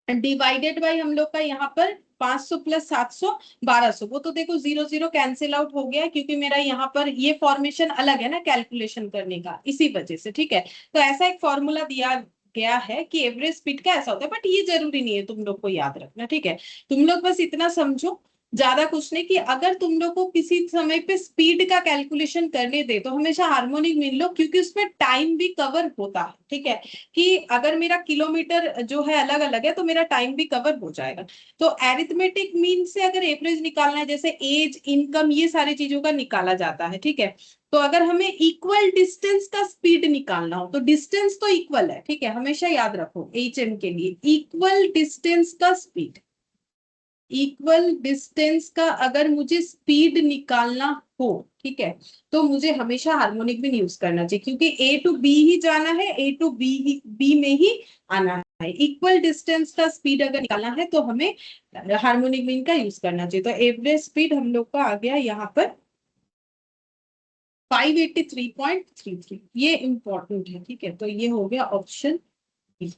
डिवाइडेड बाई हम लोग का यहाँ पर 500 प्लस 700 1200, वो तो देखो जीरो जीरो कैंसिल आउट हो गया, क्योंकि मेरा यहाँ पर ये फॉर्मेशन अलग है ना कैलकुलेशन करने का, इसी वजह से, ठीक है। तो ऐसा एक फॉर्मूला दिया गया है कि एवरेज स्पीड का ऐसा होता है, बट ये जरूरी नहीं है तुम लोग को याद रखना, ठीक है। तुम लोग बस इतना समझो, ज्यादा कुछ नहीं, कि अगर तुम लोग को किसी समय पे स्पीड का कैलकुलेशन करने दे तो हमेशा हार्मोनिक मीन लो, क्योंकि उसमें टाइम भी कवर होता है, ठीक है। कि अगर मेरा किलोमीटर जो है अलग अलग है तो मेरा टाइम भी कवर हो जाएगा। तो एरिथमेटिक मीन से अगर एवरेज निकालना है, जैसे एज, इनकम, ये सारी चीजों का निकाला जाता है, ठीक है। तो अगर हमें इक्वल डिस्टेंस का स्पीड निकालना हो तो डिस्टेंस तो इक्वल है, ठीक है, हमेशा याद रखो HM के लिए इक्वल डिस्टेंस का स्पीड, इक्वल डिस्टेंस का अगर मुझे स्पीड निकालना हो, ठीक है, तो मुझे हमेशा हार्मोनिक भी यूज करना चाहिए, क्योंकि ए टू बी ही जाना है, ए टू बी में ही आना है। इक्वल डिस्टेंस का स्पीड अगर निकालना है तो हमें हार्मोनिक मीन का यूज करना चाहिए। तो एवरेज स्पीड हम लोग का आ गया यहाँ पर 583.33, ये इंपॉर्टेंट है, ठीक है। तो ये हो गया ऑप्शन बी।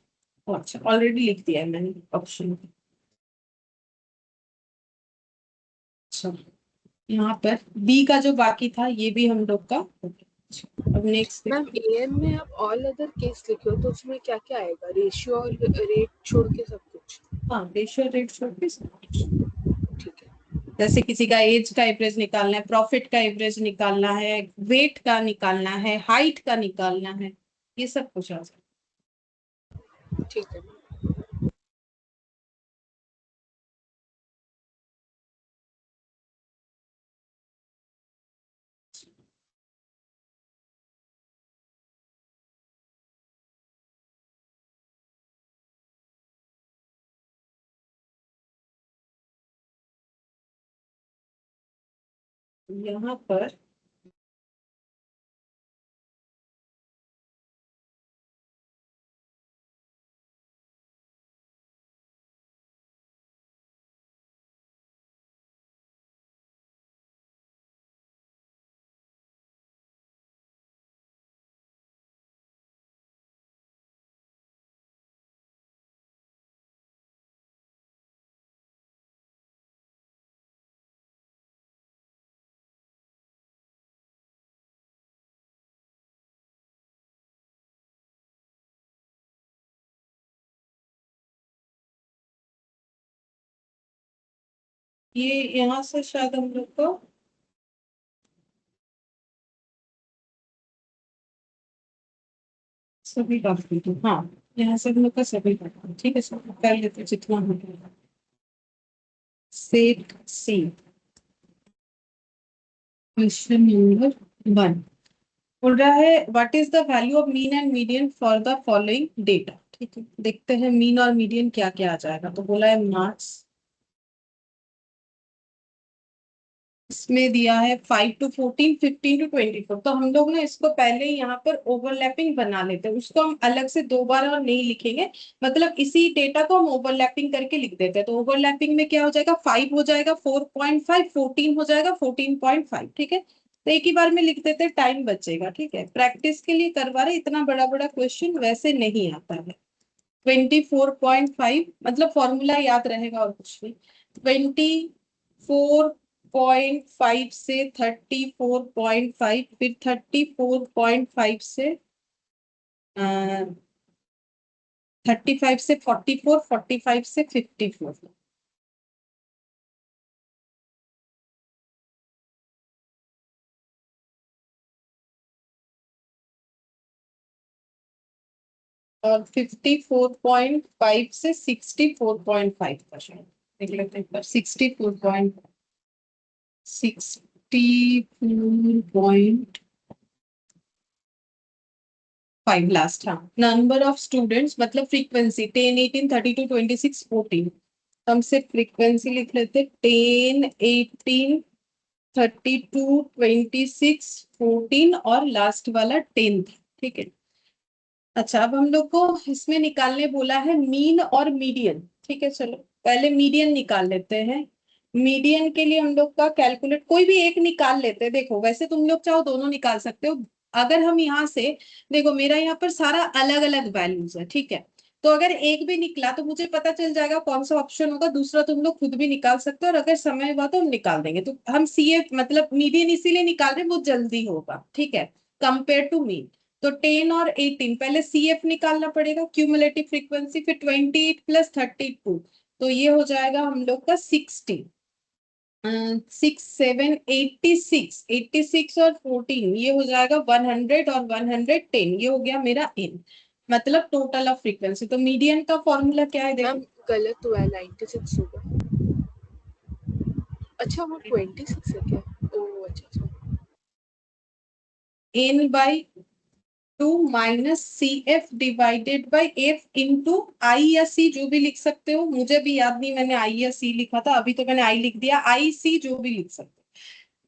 अच्छा ऑलरेडी लिख दिया है मैंने ऑप्शन। अच्छा यहाँ पर बी का जो बाकी था ये भी हम लोग का हो गया। अच्छा, अब नेक्स्ट मैम देखते एएम में आप ऑल अदर केस लिखे हो तो उसमें क्या क्या आएगा, रेशियो और रेट छोड़ के सब कुछ? हैं। हाँ रेशियो रेट छोड़ के सब कुछ। ठीक है। जैसे किसी का एज का एवरेज निकालना है, प्रॉफिट का एवरेज निकालना है, वेट का निकालना है, हाइट का निकालना है, ये सब कुछ आ जाए। ठीक है। यहाँ पर ये यहाँ से शायद हम लोग को सभी डॉक्यूमेंट, हाँ यहाँ से हम लोग का सभी डॉक्यूमेंट, ठीक है सर कर लेते हैं जितना हो गया। सेट सी, क्वेश्चन नंबर 1 बोल रहा है what is the value of mean and median for the following data. ठीक है, देखते हैं मीन और मीडियन क्या क्या आ जाएगा। तो बोला है मार्क्स, इसमें दिया है 5 to 14, 15 to 24। तो हम लोग ना इसको पहले ही यहाँ पर ओवरलैपिंग बना लेते हैं, उसको हम अलग से दो बार और नहीं लिखेंगे, मतलब इसी डेटा को हम ओवरलैपिंग करके लिख देते हैं। तो ओवरलैपिंग में क्या हो जाएगा, 5 हो जाएगा, 4.5, 14 हो जाएगा, 14.5। ठीक है, तो एक ही बार में लिख देते हैं, टाइम बचेगा। ठीक है, प्रैक्टिस के लिए करवा रहे, इतना बड़ा बड़ा क्वेश्चन वैसे नहीं आता है। 24.5 मतलब फॉर्मूला याद रहेगा और कुछ नहीं। 24.5 से 34.5, फिर 34.5 से 35 से 44, 45 से 54। और 54.5 से 64.5 का शायद देख लेते हैं एक बार। 64.5 लास्ट, हाँ। नंबर ऑफ स्टूडेंट्स मतलब फ्रीक्वेंसी 10, 18, 32, 26, 14। हम सिर्फ फ्रीक्वेंसी लिख लेते, 10, 18, 32, 26, 14 और लास्ट वाला 10 था। ठीक है, अच्छा अब हम लोग को इसमें निकालने बोला है मीन और मीडियन। ठीक है, चलो पहले मीडियन निकाल लेते हैं। मीडियन के लिए हम लोग का कैलकुलेट कोई भी एक निकाल लेते हैं। देखो वैसे तुम लोग चाहो दोनों निकाल सकते हो। अगर हम यहाँ से देखो, मेरा यहाँ पर सारा अलग अलग वैल्यूज है। ठीक है, तो अगर एक भी निकला तो मुझे पता चल जाएगा कौन सा ऑप्शन होगा। दूसरा तुम लोग खुद भी निकाल सकते हो, और अगर समय हुआ तो हम निकाल देंगे। तो हम सीए मतलब मीडियन इसीलिए निकाल रहे हैं, वो जल्दी होगा। ठीक है, कंपेयर टू मीन। तो 10 और 18 पहले सीएफ निकालना पड़ेगा, क्यूमुलेटिव फ्रीक्वेंसी, फिर 28 प्लस 32, तो ये हो जाएगा हम लोग का 60। 6, 7, 86, 86 और 14 ये हो जाएगा 100, और 110 ये हो गया मेरा इन, मतलब टोटल ऑफ फ्रीक्वेंसी। तो मीडियन का फॉर्मूला क्या है मैम देखो। गलत हुआ है, 96 होगा। अच्छा वो 26 है क्या? ओह अच्छा अच्छा। n by 2 minus C F divided by F into I या सी, जो भी लिख सकते हो। मुझे भी याद नहीं मैंने आई या सी लिखा था, अभी तो मैंने आई लिख दिया, आई सी जो भी लिख सकते हो।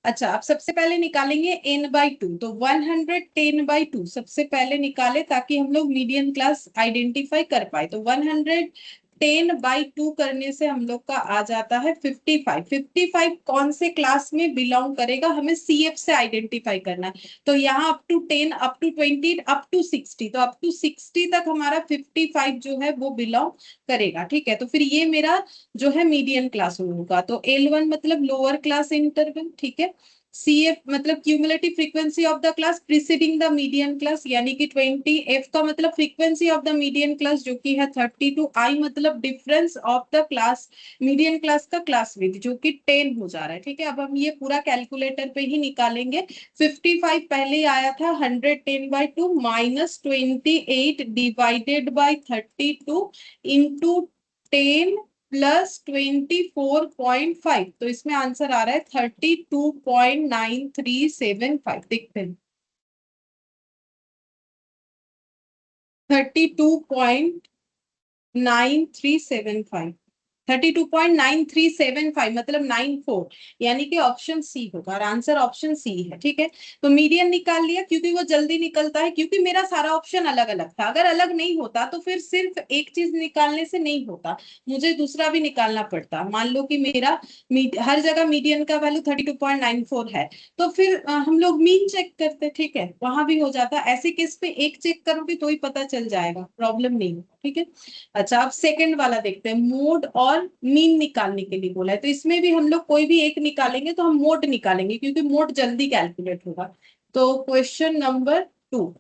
अच्छा, अब सबसे पहले निकालेंगे n बाई 2। तो 110/2 सबसे पहले निकाले, ताकि हम लोग मीडियन क्लास आइडेंटिफाई कर पाए। तो 110/2 करने से हम लोग का आ जाता है 55। 55 कौन से क्लास में बिलोंग करेगा, हमें सीएफ से आइडेंटिफाई करना है। तो यहाँ up to 10, up to 20, up to 60, तो अप टू 60 तक हमारा 55 जो है वो बिलोंग करेगा। ठीक है, तो फिर ये मेरा जो है मीडियन क्लास होगा। तो L1 मतलब लोअर क्लास इंटरवल। ठीक है, CF मतलब cumulative frequency of the class preceding the median class यानी कि 20। F का मतलब frequency of the median class जो कि है 32। I मतलब difference of the class median class का क्लास विद जो कि 10 हो जा रहा है। ठीक है, अब हम ये पूरा कैलकुलेटर पे ही निकालेंगे। 55 पहले आया था 110/2 minus 28 divided by 32 into 10 plus 24.5, तो इसमें आंसर आ रहा है 32.9375। देखते हैं, 32.9375, 32.9375 मतलब 94, यानी कि ऑप्शन सी होगा, और आंसर ऑप्शन सी है। ठीक है, तो मीडियन निकाल लिया, क्योंकि वो जल्दी निकलता है, क्योंकि मेरा सारा ऑप्शन अलग अलग था। अगर अलग नहीं होता तो फिर सिर्फ एक चीज निकालने से नहीं होता, मुझे दूसरा भी निकालना पड़ता। मान लो कि मेरा हर जगह मीडियन का वैल्यू 32.94 है, तो फिर हम लोग मीन चेक करते। ठीक है, वहां भी हो जाता। ऐसे केस पे एक चेक करोगे तो ही पता चल जाएगा, प्रॉब्लम नहीं है। ठीक है, अच्छा अब सेकंड वाला देखते हैं, मोड और मीन निकालने के लिए बोला है। तो इसमें भी हम लोग कोई भी एक निकालेंगे, तो हम मोड निकालेंगे, क्योंकि मोड जल्दी कैलकुलेट होगा। तो क्वेश्चन नंबर 2,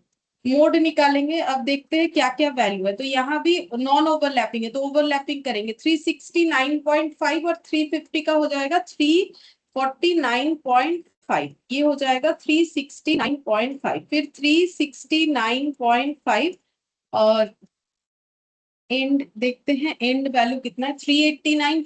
मोड निकालेंगे। अब देखते हैं क्या क्या वैल्यू है। तो यहाँ भी नॉन ओवरलैपिंग है तो ओवरलैपिंग करेंगे। 369.5 और 350 का हो जाएगा 349.5। ये हो जाएगा 369.5, फिर 369.5 और एंड देखते हैं एंड वैल्यू कितना है। 389,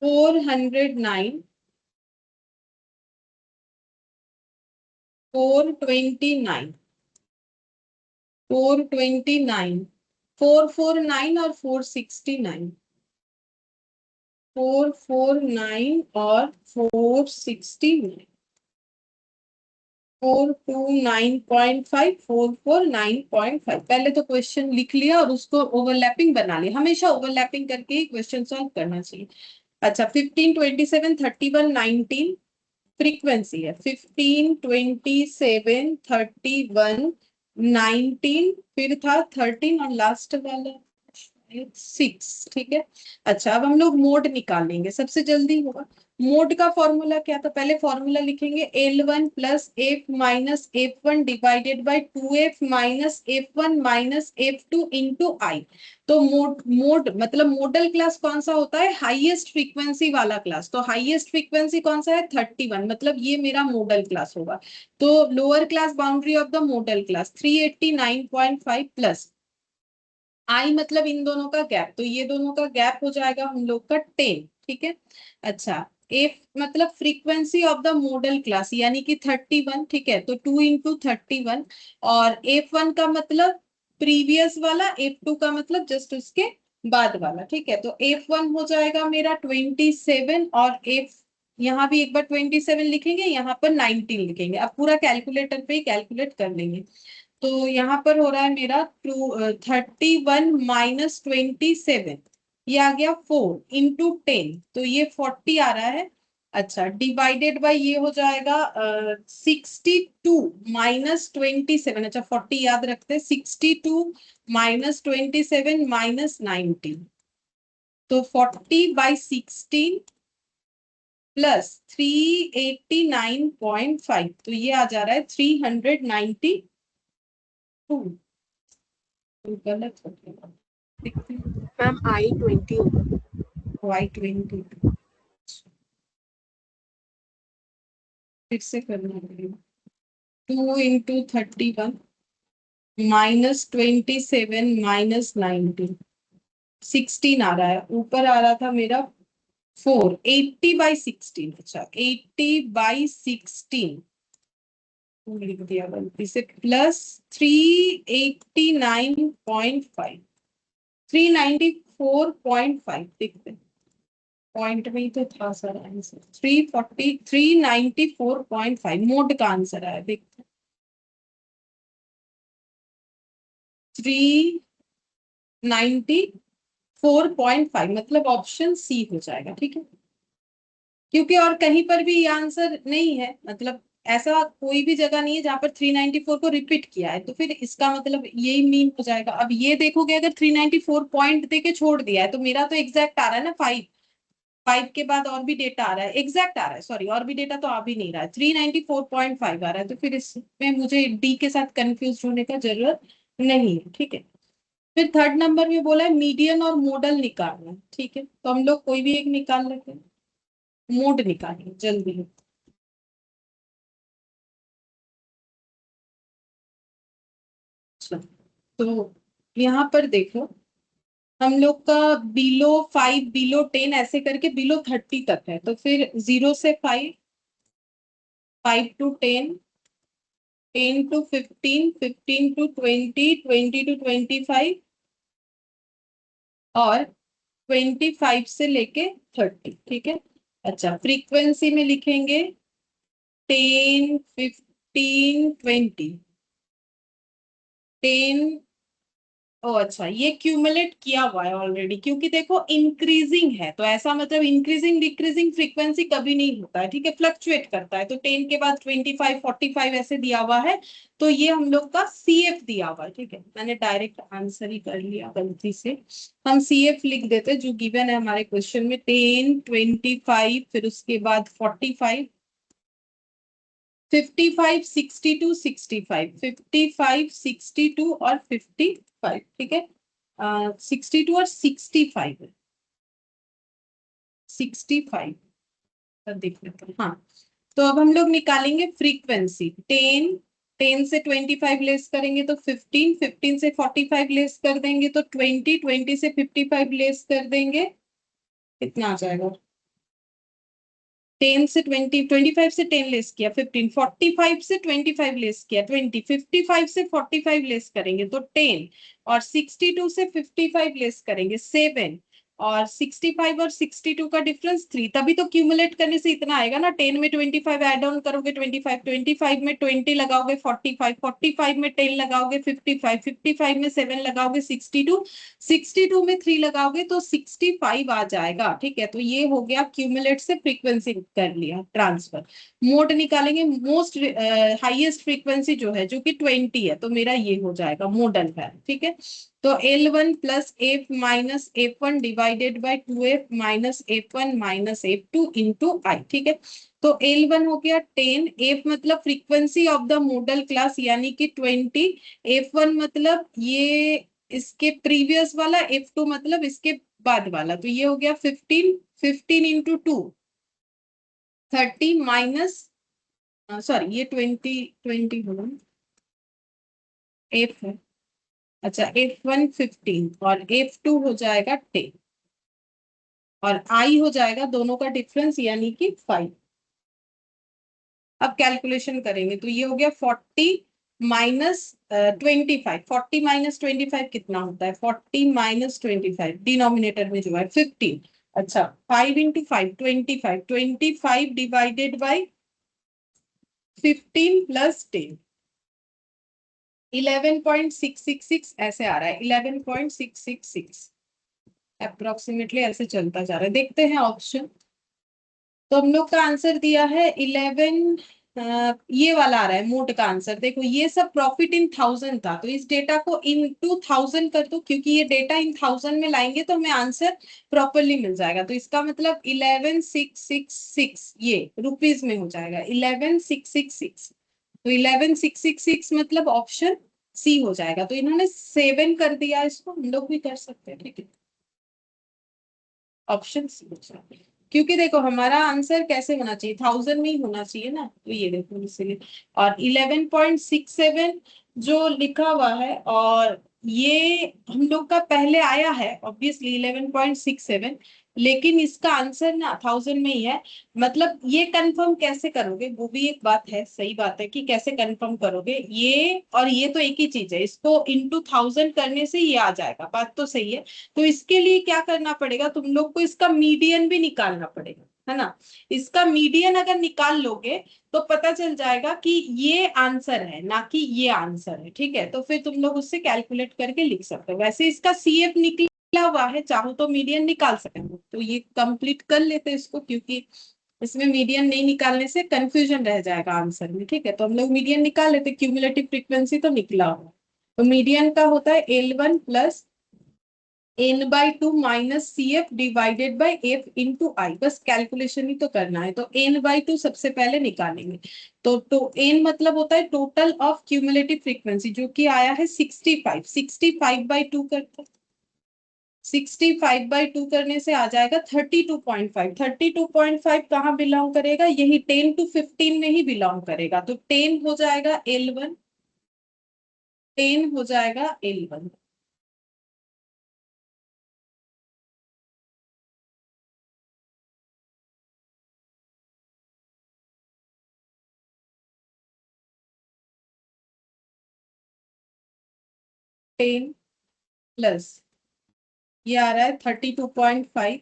409, 429, 389, 409, 429, 429, 449 और 469, 449 और 469, 429.5, 449.5। पहले तो क्वेश्चन लिख लिया और उसको ओवरलैपिंग बना लिया। हमेशा ओवरलैपिंग करके ही क्वेश्चन सॉल्व करना चाहिए। अच्छा 15, 27, 31, 19 फ्रीक्वेंसी है। 15, 27, 31, 19, फिर था 13 और लास्ट वाला 6। ठीक है। अच्छा अब हम लोग मोड निकालेंगे, सबसे जल्दी होगा। मोड का फॉर्मूला क्या था, पहले फॉर्मूला लिखेंगे L1 plus F minus F1 divided by 2f minus F1 minus F2 into I. तो मोड मतलब मॉडल क्लास कौन सा होता है, हाईएस्ट फ्रीक्वेंसी वाला क्लास। तो हाईएस्ट फ्रीक्वेंसी कौन सा है 31, मतलब ये मेरा मॉडल क्लास होगा। तो lower class boundary of the modal class 389.5 plus I मतलब इन दोनों का गैप, तो ये दोनों का गैप हो जाएगा हम लोग का 10। ठीक है। अच्छा एफ मतलब frequency of the modal class यानी कि 31। ठीक है, तो 2 इंटू 31 और F1 का मतलब प्रीवियस वाला, F2 का मतलब जस्ट उसके बाद वाला। ठीक है, तो F1 हो जाएगा मेरा 27 और F यहाँ भी एक बार 27 लिखेंगे, यहाँ पर 19 लिखेंगे। अब पूरा कैलकुलेटर पे ही कैलकुलेट कर लेंगे। तो यहाँ पर हो रहा है मेरा 31 माइनस 27, ये आ गया 4 इंटू 10, तो ये 40 आ रहा है। अच्छा डिवाइडेड बाय ये हो जाएगा 62 माइनस 27। अच्छा 40 याद रखते हैं, 62 माइनस 27 माइनस 19, तो 40/16 प्लस 389.5, तो ये आ जा रहा है 392। गलत हो गया, देखते हैं। मैम I20 होगा। Y20 फिर से करना पड़ेगा। 2 इंटू 31 माइनस 27 माइनस 19, 16 आ रहा है। ऊपर आ रहा था मेरा 4, 80/16। अच्छा 80/16 लिख दिया गलती से, प्लस 389.5, 394.5। देखते हैं पॉइंट में ही तो था सर आंसर। 394.5 मोड का आंसर आया, देखते 394.5 मतलब ऑप्शन सी हो जाएगा। ठीक है, क्योंकि और कहीं पर भी ये आंसर नहीं है, मतलब ऐसा कोई भी जगह नहीं है जहां पर 394 को रिपीट किया है, तो फिर इसका मतलब यही मीन हो जाएगा। अब ये देखोगे अगर 394 पॉइंट दे के छोड़ दिया है तो मेरा तो एग्जैक्ट आ रहा है ना 5, 5 के बाद और भी डेटा आ रहा है, एग्जैक्ट आ रहा है, सॉरी और भी डेटा तो आ भी नहीं रहा है, 394.5 आ रहा है। तो फिर इसमें मुझे डी के साथ कंफ्यूज होने का जरूरत नहीं है। ठीक है, फिर थर्ड नंबर में बोला है मीडियन और मॉडल निकालना है। ठीक है, तो हम लोग कोई भी एक निकाल लेते हैं। मोड निकालिए जल्दी। अच्छा तो यहाँ पर देखो हम लोग का बिलो 5, बिलो 10 ऐसे करके बिलो 30 तक है। तो फिर 0 से 5, 5 टू 10, 10 टू 15, 15 टू 20, 20 टू 25 और 25 से लेके 30। ठीक है। अच्छा फ्रीक्वेंसी में लिखेंगे 10, 15, 20, 10 ओ अच्छा, ये क्यूमुलेट किया हुआ है ऑलरेडी, क्योंकि देखो इंक्रीजिंग है, तो ऐसा मतलब इंक्रीजिंग डिक्रीजिंग फ्रीक्वेंसी कभी नहीं होता है, ठीक है, फ्लक्चुएट करता है। तो 10 के बाद 25 45 ऐसे दिया हुआ है, तो ये हम लोग का CF दिया हुआ है, ठीक है। मैंने डायरेक्ट आंसर ही कर लिया गलती से, हम CF लिख देते जो गिवन है हमारे क्वेश्चन में, 10 25 फिर उसके बाद 45 55 62 65 55 62 और 55, ठीक है। 62 और 65 65 देख लेते हैं, हाँ। तो अब हम लोग निकालेंगे फ्रीक्वेंसी, 10 10 से 25 लेस करेंगे तो 15 15 से 45 लेस कर देंगे तो 20 20 से 55 लेस कर देंगे, कितना आ जाएगा? 10 से 20 25 से 10 लेस किया 15 45 से 25 लेस किया 20 55 से 45 लेस करेंगे तो 10 और 62 से 55 लेस करेंगे 7 और 65 और 62 का डिफरेंस 3, तभी तो क्यूमुलेट करने से इतना आएगा ना। 10 में 25 ऐड ऑन करोगे 25 25 में 20 लगाओगे 45 45 में 10 लगाओगे 55 55 में 7 लगाओगे 62 62 में 3 लगाओगे तो 65 आ जाएगा, ठीक है। तो ये हो गया क्यूमुलेट से फ्रीक्वेंसी कर लिया ट्रांसफर। मोड निकालेंगे, मोस्ट हाईएस्ट फ्रीक्वेंसी जो है जो कि 20 है, तो मेरा ये हो जाएगा मोडल है, ठीक है। तो L1 plus F minus F1 divided by 2F minus F1 minus F2 into I, ठीक है। तो L1 हो गया 10, F मतलब frequency of the modal class यानी कि 20, F1 मतलब ये इसके प्रीवियस वाला, F2 मतलब इसके बाद वाला, तो ये हो गया 15 15 इंटू 2 30 माइनस, सॉरी ये 20 20 होगा, F है, अच्छा F1 15 और F2 हो जाएगा 10 और I हो जाएगा दोनों का डिफरेंस यानी कि 5। अब कैलकुलेशन करेंगे तो ये हो गया 40 माइनस 25, 40 माइनस 25 कितना होता है? 40 माइनस 25 डिनोमिनेटर में जो है 15, अच्छा 5 इंटू 5 25 25 डिवाइडेड बाई 15 प्लस 10 11.666 ऐसे आ रहा है, 11.666 अप्रोक्सीमेटली ऐसे चलता जा रहा है। देखते हैं ऑप्शन, तो हम लोग का आंसर दिया है 11, ये वाला आ रहा है मोड का आंसर। देखो ये सब प्रॉफिट इन 1000 था, तो इस डेटा को इन 2000 कर दो, क्योंकि ये डेटा इन 1000 में लाएंगे तो हमें आंसर प्रॉपरली मिल जाएगा। तो इसका मतलब 11666 ये रुपीज में हो जाएगा 11666, तो 11666 मतलब ऑप्शन सी हो जाएगा। तो इन्होंने 7 कर दिया, इसको हम लोग भी कर सकते हैं, ठीक है, ऑप्शन सी हो जाएगा। क्योंकि देखो हमारा आंसर कैसे होना चाहिए, 1000 में ही होना चाहिए ना, तो ये देखो इसीलिए। और 11.67 जो लिखा हुआ है, और ये हम लोग का पहले आया है ऑब्वियसली 11.67, लेकिन इसका आंसर ना 1000 में ही है। मतलब ये कंफर्म कैसे करोगे, वो भी एक बात है, सही बात है कि कैसे कंफर्म करोगे, ये और ये तो एक ही चीज है, इसको इंटू 1000 करने से ये आ जाएगा, बात तो सही है। तो इसके लिए क्या करना पड़ेगा, तुम लोग को इसका मीडियन भी निकालना पड़ेगा, है ना। इसका मीडियन अगर निकाल लोगे तो पता चल जाएगा कि ये आंसर है ना कि ये आंसर है, ठीक है। तो फिर तुम लोग उससे कैलकुलेट करके लिख सकते हो। वैसे इसका CF निकला हुआ है, चाहो तो मीडियन निकाल सकेंगे, तो ये कंप्लीट कर लेते हैं इसको, क्योंकि इसमें मीडियन नहीं निकालने से कंफ्यूजन रह जाएगा आंसर में, ठीक है। तो हम लोग मीडियन निकाल लेते, क्यूमुलेटिव फ्रीक्वेंसी तो निकला हुआ, तो मीडियन का होता है L1 प्लस n/2 माइनस CF divided by F into I, बस कैलकुलेशन ही तो करना है। तो n/2 सबसे पहले निकालेंगे, तो n मतलब होता है टोटल ऑफ क्यूमुलेटिव फ्रीक्वेंसी, जो कि आया है 65 65/2 करते, 65/2 करने से आ जाएगा 32.5, 32.5 कहाँ बिलोंग करेगा, यही 10 to 15 में ही बिलोंग करेगा। तो 10 हो जाएगा L1, 10 हो जाएगा L1, टेन प्लस ये आ रहा है 32.5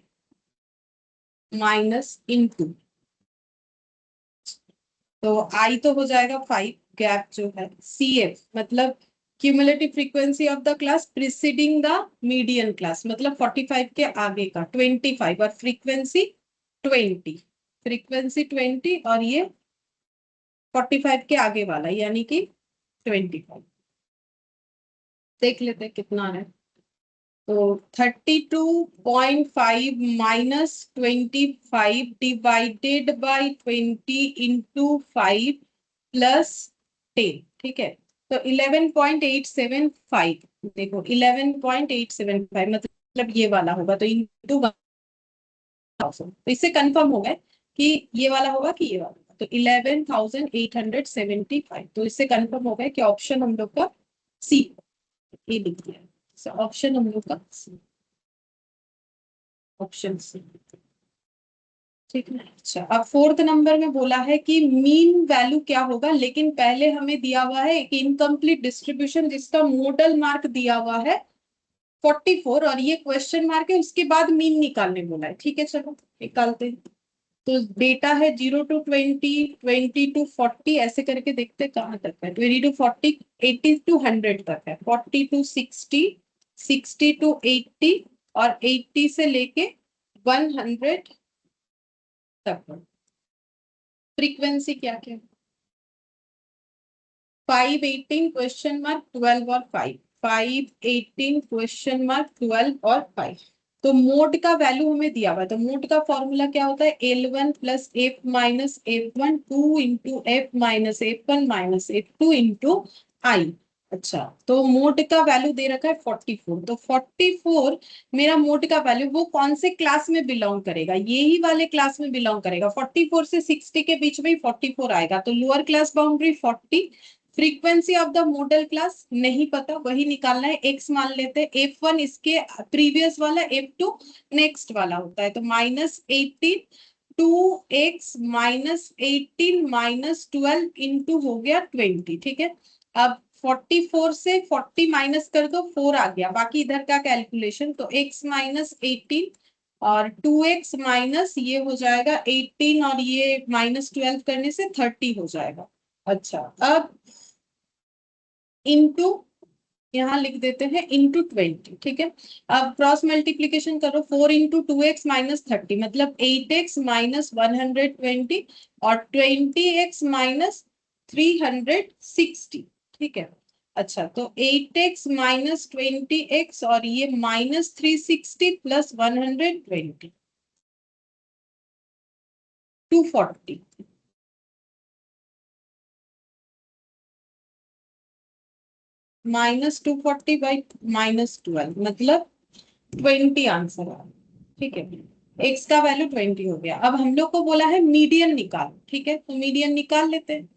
माइनस इंटू, तो आई तो हो जाएगा 5, गैप जो है CF मतलब cumulative frequency of the class preceding the median class, मतलब 45 के आगे का 25, और फ्रीक्वेंसी 20, फ्रीक्वेंसी 20 और ये 45 के आगे वाला यानी कि 25। देख लेते कितना है। तो 32.5 minus 25 divided by 20 into 5 plus 10, ठीक है। तो 11.875, देखो 11.875 मतलब ये वाला होगा, तो इंटू 1000, तो इससे कंफर्म हो गया कि ये वाला होगा कि ये वाला होगा। तो 11,875, तो इससे कंफर्म हो गया कि ऑप्शन हम लोग का सी, ये लिख दिया ऑप्शन हम लोग का सी, ऑप्शन सी, ठीक है। अच्छा, अब फोर्थ नंबर में बोला है कि मीन वैल्यू क्या होगा, लेकिन पहले हमें दिया हुआ है एक इनकम्प्लीट डिस्ट्रीब्यूशन जिसका मोडल मार्क दिया हुआ है 44, और ये क्वेश्चन मार्क है, उसके बाद मीन निकालने बोला है। ठीक है, चलो निकालते हैं। तो डेटा है 0 to 20, 20 to 40, ऐसे करके देखते कहाँ तक है। 20 to 40, 80 to 100 तक है, 40 to 60, 60 to 80, और 80 से लेके 100 तक है। फ्रीक्वेंसी क्या क्या, 518 क्वेश्चन मार्क 12 और 5, 518 क्वेश्चन मार्क 12 और 5। तो मोड का वैल्यू हमें दिया हुआ है, तो मोड का फॉर्मूला क्या होता है, L1 plus F minus F1, 2 into F minus F1 minus F2 into I. अच्छा, तो मोड का वैल्यू दे रखा है 44, तो 44 मेरा मोड का वैल्यू वो कौन से क्लास में बिलोंग करेगा, यही वाले क्लास में बिलोंग करेगा। 44 से 60 के बीच में ही 44 आएगा, तो lower class boundary 40। Frequency of the modal class नहीं पता, वही निकालना है, एक्स मान लेते हैं। F1 इसके प्रीवियस वाला, F2 नेक्स्ट वाला होता है, तो -18, 2x माइनस 18 माइनस 12 इंटू हो गया 20, ठीक है। अब 44 से 40 माइनस कर दो, 4 आ गया, बाकी इधर का कैलकुलेशन, तो x माइनस 18 और 2x माइनस ये हो जाएगा 18, और ये माइनस 12 करने से 30 हो जाएगा। अच्छा, अब इंटू, यहाँ लिख देते हैं इंटू 20, ठीक है। अब क्रॉस मल्टीप्लीकेशन करो, 4 इंटू 2x माइनस 30 मतलब 8x माइनस 120, और 20x माइनस 360, ठीक है। अच्छा, तो 8x माइनस 20x और ये माइनस 360 प्लस 120, 240, -240 बाई -12 मतलब 20 आंसर आ, ठीक है। एक्स का वैल्यू 20 हो गया। अब हम लोग को बोला है मीडियन निकाल, ठीक है, तो मीडियन निकाल लेते हैं।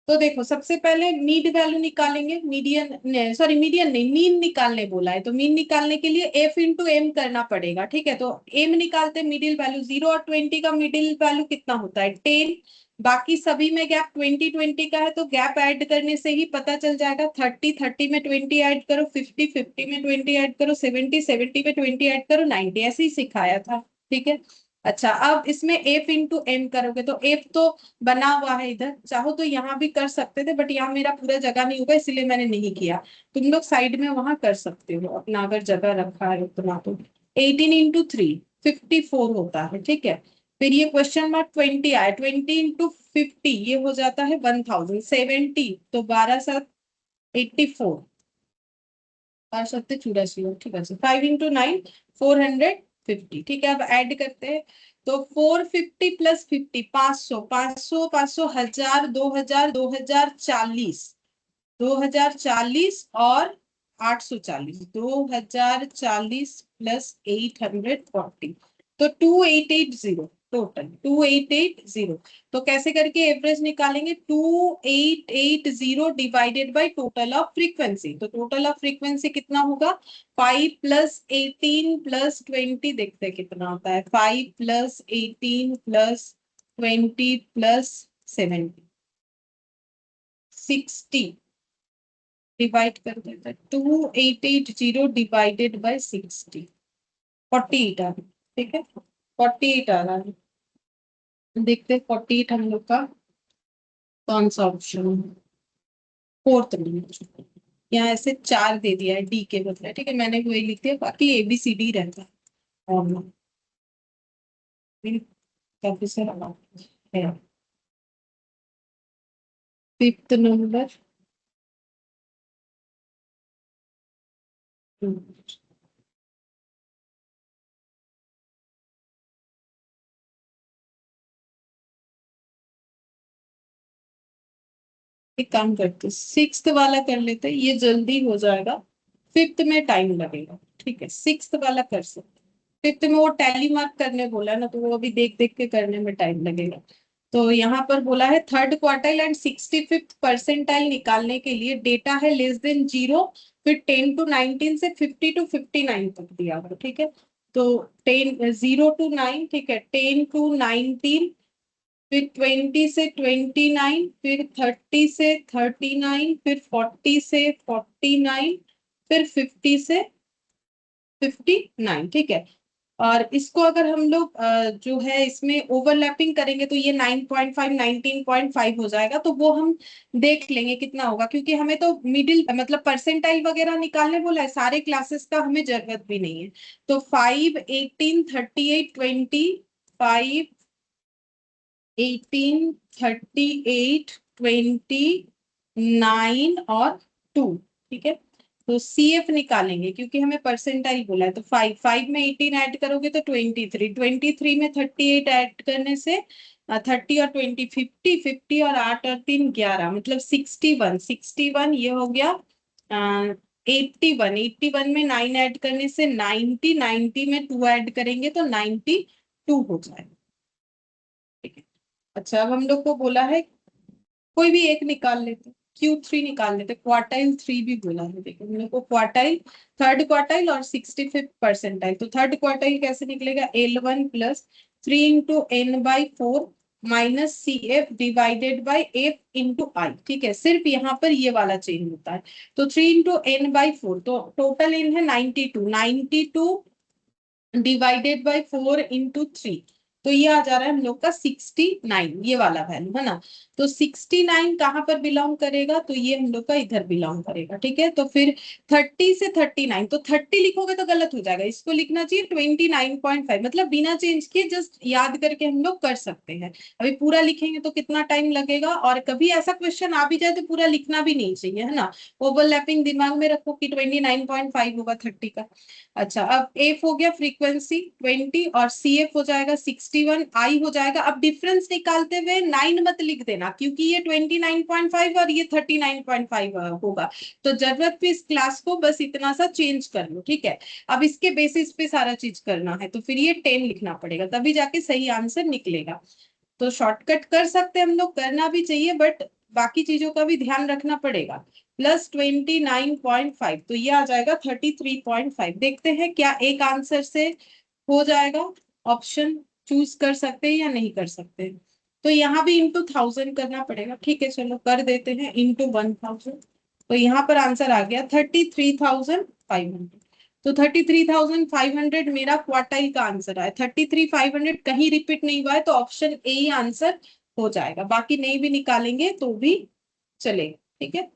तो देखो, सबसे पहले मीड वैल्यू निकालेंगे, मीडियन सॉरी मीडियन नहीं, मीन निकालने बोला है, तो मीन निकालने के लिए एफ इंटू एम करना पड़ेगा, ठीक है। तो एम निकालते हैं, मिडिल वैल्यू 0 और 20 का मिडिल वैल्यू कितना होता है 10, बाकी सभी में गैप 20 20 का है, तो गैप ऐड करने से ही पता चल जाएगा। 30 30 में 20 ऐड करो, 50 50 में 20 ऐड करो, 70 70 में 20 ऐड करो, 90, ऐसे ही सिखाया था, ठीक है। अच्छा, अब इसमें एफ इंटू एम करोगे, तो एफ तो बना हुआ है इधर, चाहो तो यहाँ भी कर सकते थे, बट यहाँ मेरा पूरा जगह नहीं होगा इसलिए मैंने नहीं किया। तुम लोग साइड में वहां कर सकते हो अपना, अगर जगह रखा है उतना तो। 18 इंटू 3 54 होता है, ठीक है। फिर ये क्वेश्चन मार्क 20 आया, 20 इंटू 50 ये हो जाता है 1000, 70 तो 12 7 84, 5 7 84, ठीक है। 5 इंटू 9 450, ठीक है। अब ऐड करते हैं, तो 450 प्लस 50 500, 500 500 1000, 2000, 2040, 2040 और 840, 2040 प्लस 840, तो 2880 टोटल, 2880। तो कैसे करके एवरेज निकालेंगे, 2880 divided by total of frequency, तो टोटल ऑफ फ्रीक्वेंसी कितना होगा, 5 प्लस 18 प्लस 20, देखते हैं कितना होता है, 5 प्लस 18 प्लस 20 प्लस 70, 60 डिवाइड कर देते हैं, 2880 डिवाइडेड बाय 60, 48 आ रहा है, ठीक है, 48 आ रहा है। देखते हैं 48 हम लोग का कौन सा ऑप्शन है, फोर्थ नंबर, यहाँ ऐसे 4 दे दिया है डी के बदले, ठीक है, मैंने वही लिख दिया, बाकी ABCD रहता है। और काफी सारा है। 5th नंबर, एक काम करते 6th वाला कर लेते, ये जल्दी हो जाएगा, 5th में टाइम लगेगा, ठीक है, 6th वाला कर सकते। 5th में वो टैली मार्क करने बोला ना, तो वो अभी देख देख के करने में टाइम लगेगा। तो यहाँ पर बोला है 3rd quartile and 65th percentile निकालने के लिए डेटा है लेस देन 0, फिर 10 to 19 से 50 to 59 तक दिया हुआ, ठीक है। तो 0 to 9, ठीक है, 10 to 19, फिर 20 से 29, फिर 30 से 39, फिर 40 से 49, फिर 50 से 59, ठीक है। और इसको अगर हम लोग जो है इसमें ओवरलैपिंग करेंगे तो ये 9.5 19.5 हो जाएगा, तो वो हम देख लेंगे कितना होगा, क्योंकि हमें तो मिडिल मतलब परसेंटाइल वगैरह निकालने बोला है, सारे क्लासेस का हमें जरूरत भी नहीं है। तो 5 18 38 20, 5 18 38 29 और 2, ठीक है। तो CF निकालेंगे क्योंकि हमें परसेंटाइल बोला है, तो 5 में 18 ऐड करोगे तो 23, 23 में 38 ऐड करने से 30 और 20 50, 50 और 8 और 3 11, मतलब 61, 61 ये हो गया 81, 81 में 9 ऐड करने से 90, 90 में 2 ऐड करेंगे तो 92 हो जाएगा, ठीक है। अच्छा, अब हम लोग को बोला है कोई भी एक निकाल लेते, Q3 निकाल लेते, क्वार्टाइल 3 भी बोला है, देखो हम लोग को क्वार्टाइल, 3rd क्वार्टाइल और 65th परसेंटाइल। तो 3rd क्वार्टाइल कैसे निकलेगा, L1 plus 3 into N/4 minus CF divided by F into I, ठीक है, सिर्फ यहाँ पर ये वाला चेंज होता है। तो 3 इंटू N/4, तो टोटल इन है 92, 92 डिवाइडेड बाई 4 इंटू 3, तो ये आ जा रहा है हम लोग का 69, ये वाला वैल्यू है ना। तो 69 कहाँ पर बिलोंग करेगा, तो ये हम लोग का इधर बिलोंग करेगा, ठीक है। तो फिर 30 से 39, तो 30 लिखोगे तो गलत हो जाएगा, इसको लिखना चाहिए 29.5, मतलब बिना चेंज किए जस्ट याद करके हम लोग कर सकते हैं। अभी पूरा लिखेंगे तो कितना टाइम लगेगा, और कभी ऐसा क्वेश्चन आ भी जाए तो पूरा लिखना भी नहीं चाहिए, है ना। ओवरलैपिंग दिमाग में रखो कि 29.5 होगा 30 का। अच्छा, अब एफ हो गया फ्रीक्वेंसी 20 और CF हो जाएगा 61, आई हो जाएगा। अब डिफरेंस निकालते हुए 9 मत लिख देना, क्योंकि ये 29.5 और ये 39.5 होगा, तो जरूरत पे इस क्लास को बस इतना सा चेंज कर लो, ठीक है। अब इसके बेसिस पे सारा चीज करना है, तो फिर ये 10 लिखना पड़ेगा, तभी जाके सही आंसर निकलेगा। तो शॉर्टकट कर सकते हैं हम लोग, करना भी चाहिए, बट बाकी चीजों का भी ध्यान रखना पड़ेगा। प्लस 29.5, तो ये आ जाएगा 33.5। देखते हैं क्या एक आंसर से हो जाएगा, ऑप्शन चूज कर सकते हैं या नहीं कर सकते। तो यहाँ भी इंटू 1000 करना पड़ेगा, ठीक है, चलो कर देते हैं इंटू 1000। तो यहाँ पर आंसर आ गया 33,500। तो 33,500 मेरा क्वार्टाइल का आंसर है। 33,500 कहीं रिपीट नहीं हुआ है, तो ऑप्शन ए ही आंसर हो जाएगा, बाकी नहीं भी निकालेंगे तो भी चलेगा, ठीक है।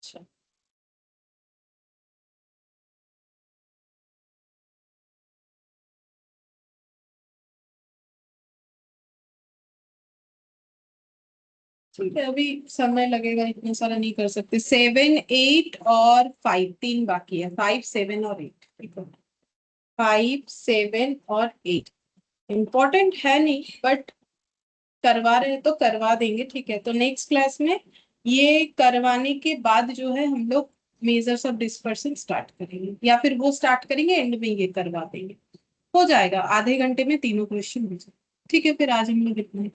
अच्छा, ठीक है, अभी समय लगेगा, इतना सारा नहीं कर सकते। 7 8 और 5, 3 बाकी है, 5 7 और 8, ठीक है, 5 7 और 8 इम्पोर्टेंट है नहीं, बट करवा रहे हैं तो करवा देंगे, ठीक है। तो नेक्स्ट क्लास में ये करवाने के बाद जो है हम लोग मेजर्स ऑफ डिस्पर्सन स्टार्ट करेंगे, या फिर वो स्टार्ट करेंगे एंड में ये करवा देंगे, हो जाएगा आधे घंटे में तीनों क्वेश्चन हो जाए, ठीक है। फिर आज हम लोग इतना ही।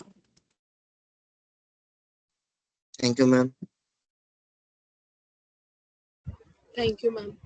Thank you, ma'am. Thank you, ma'am.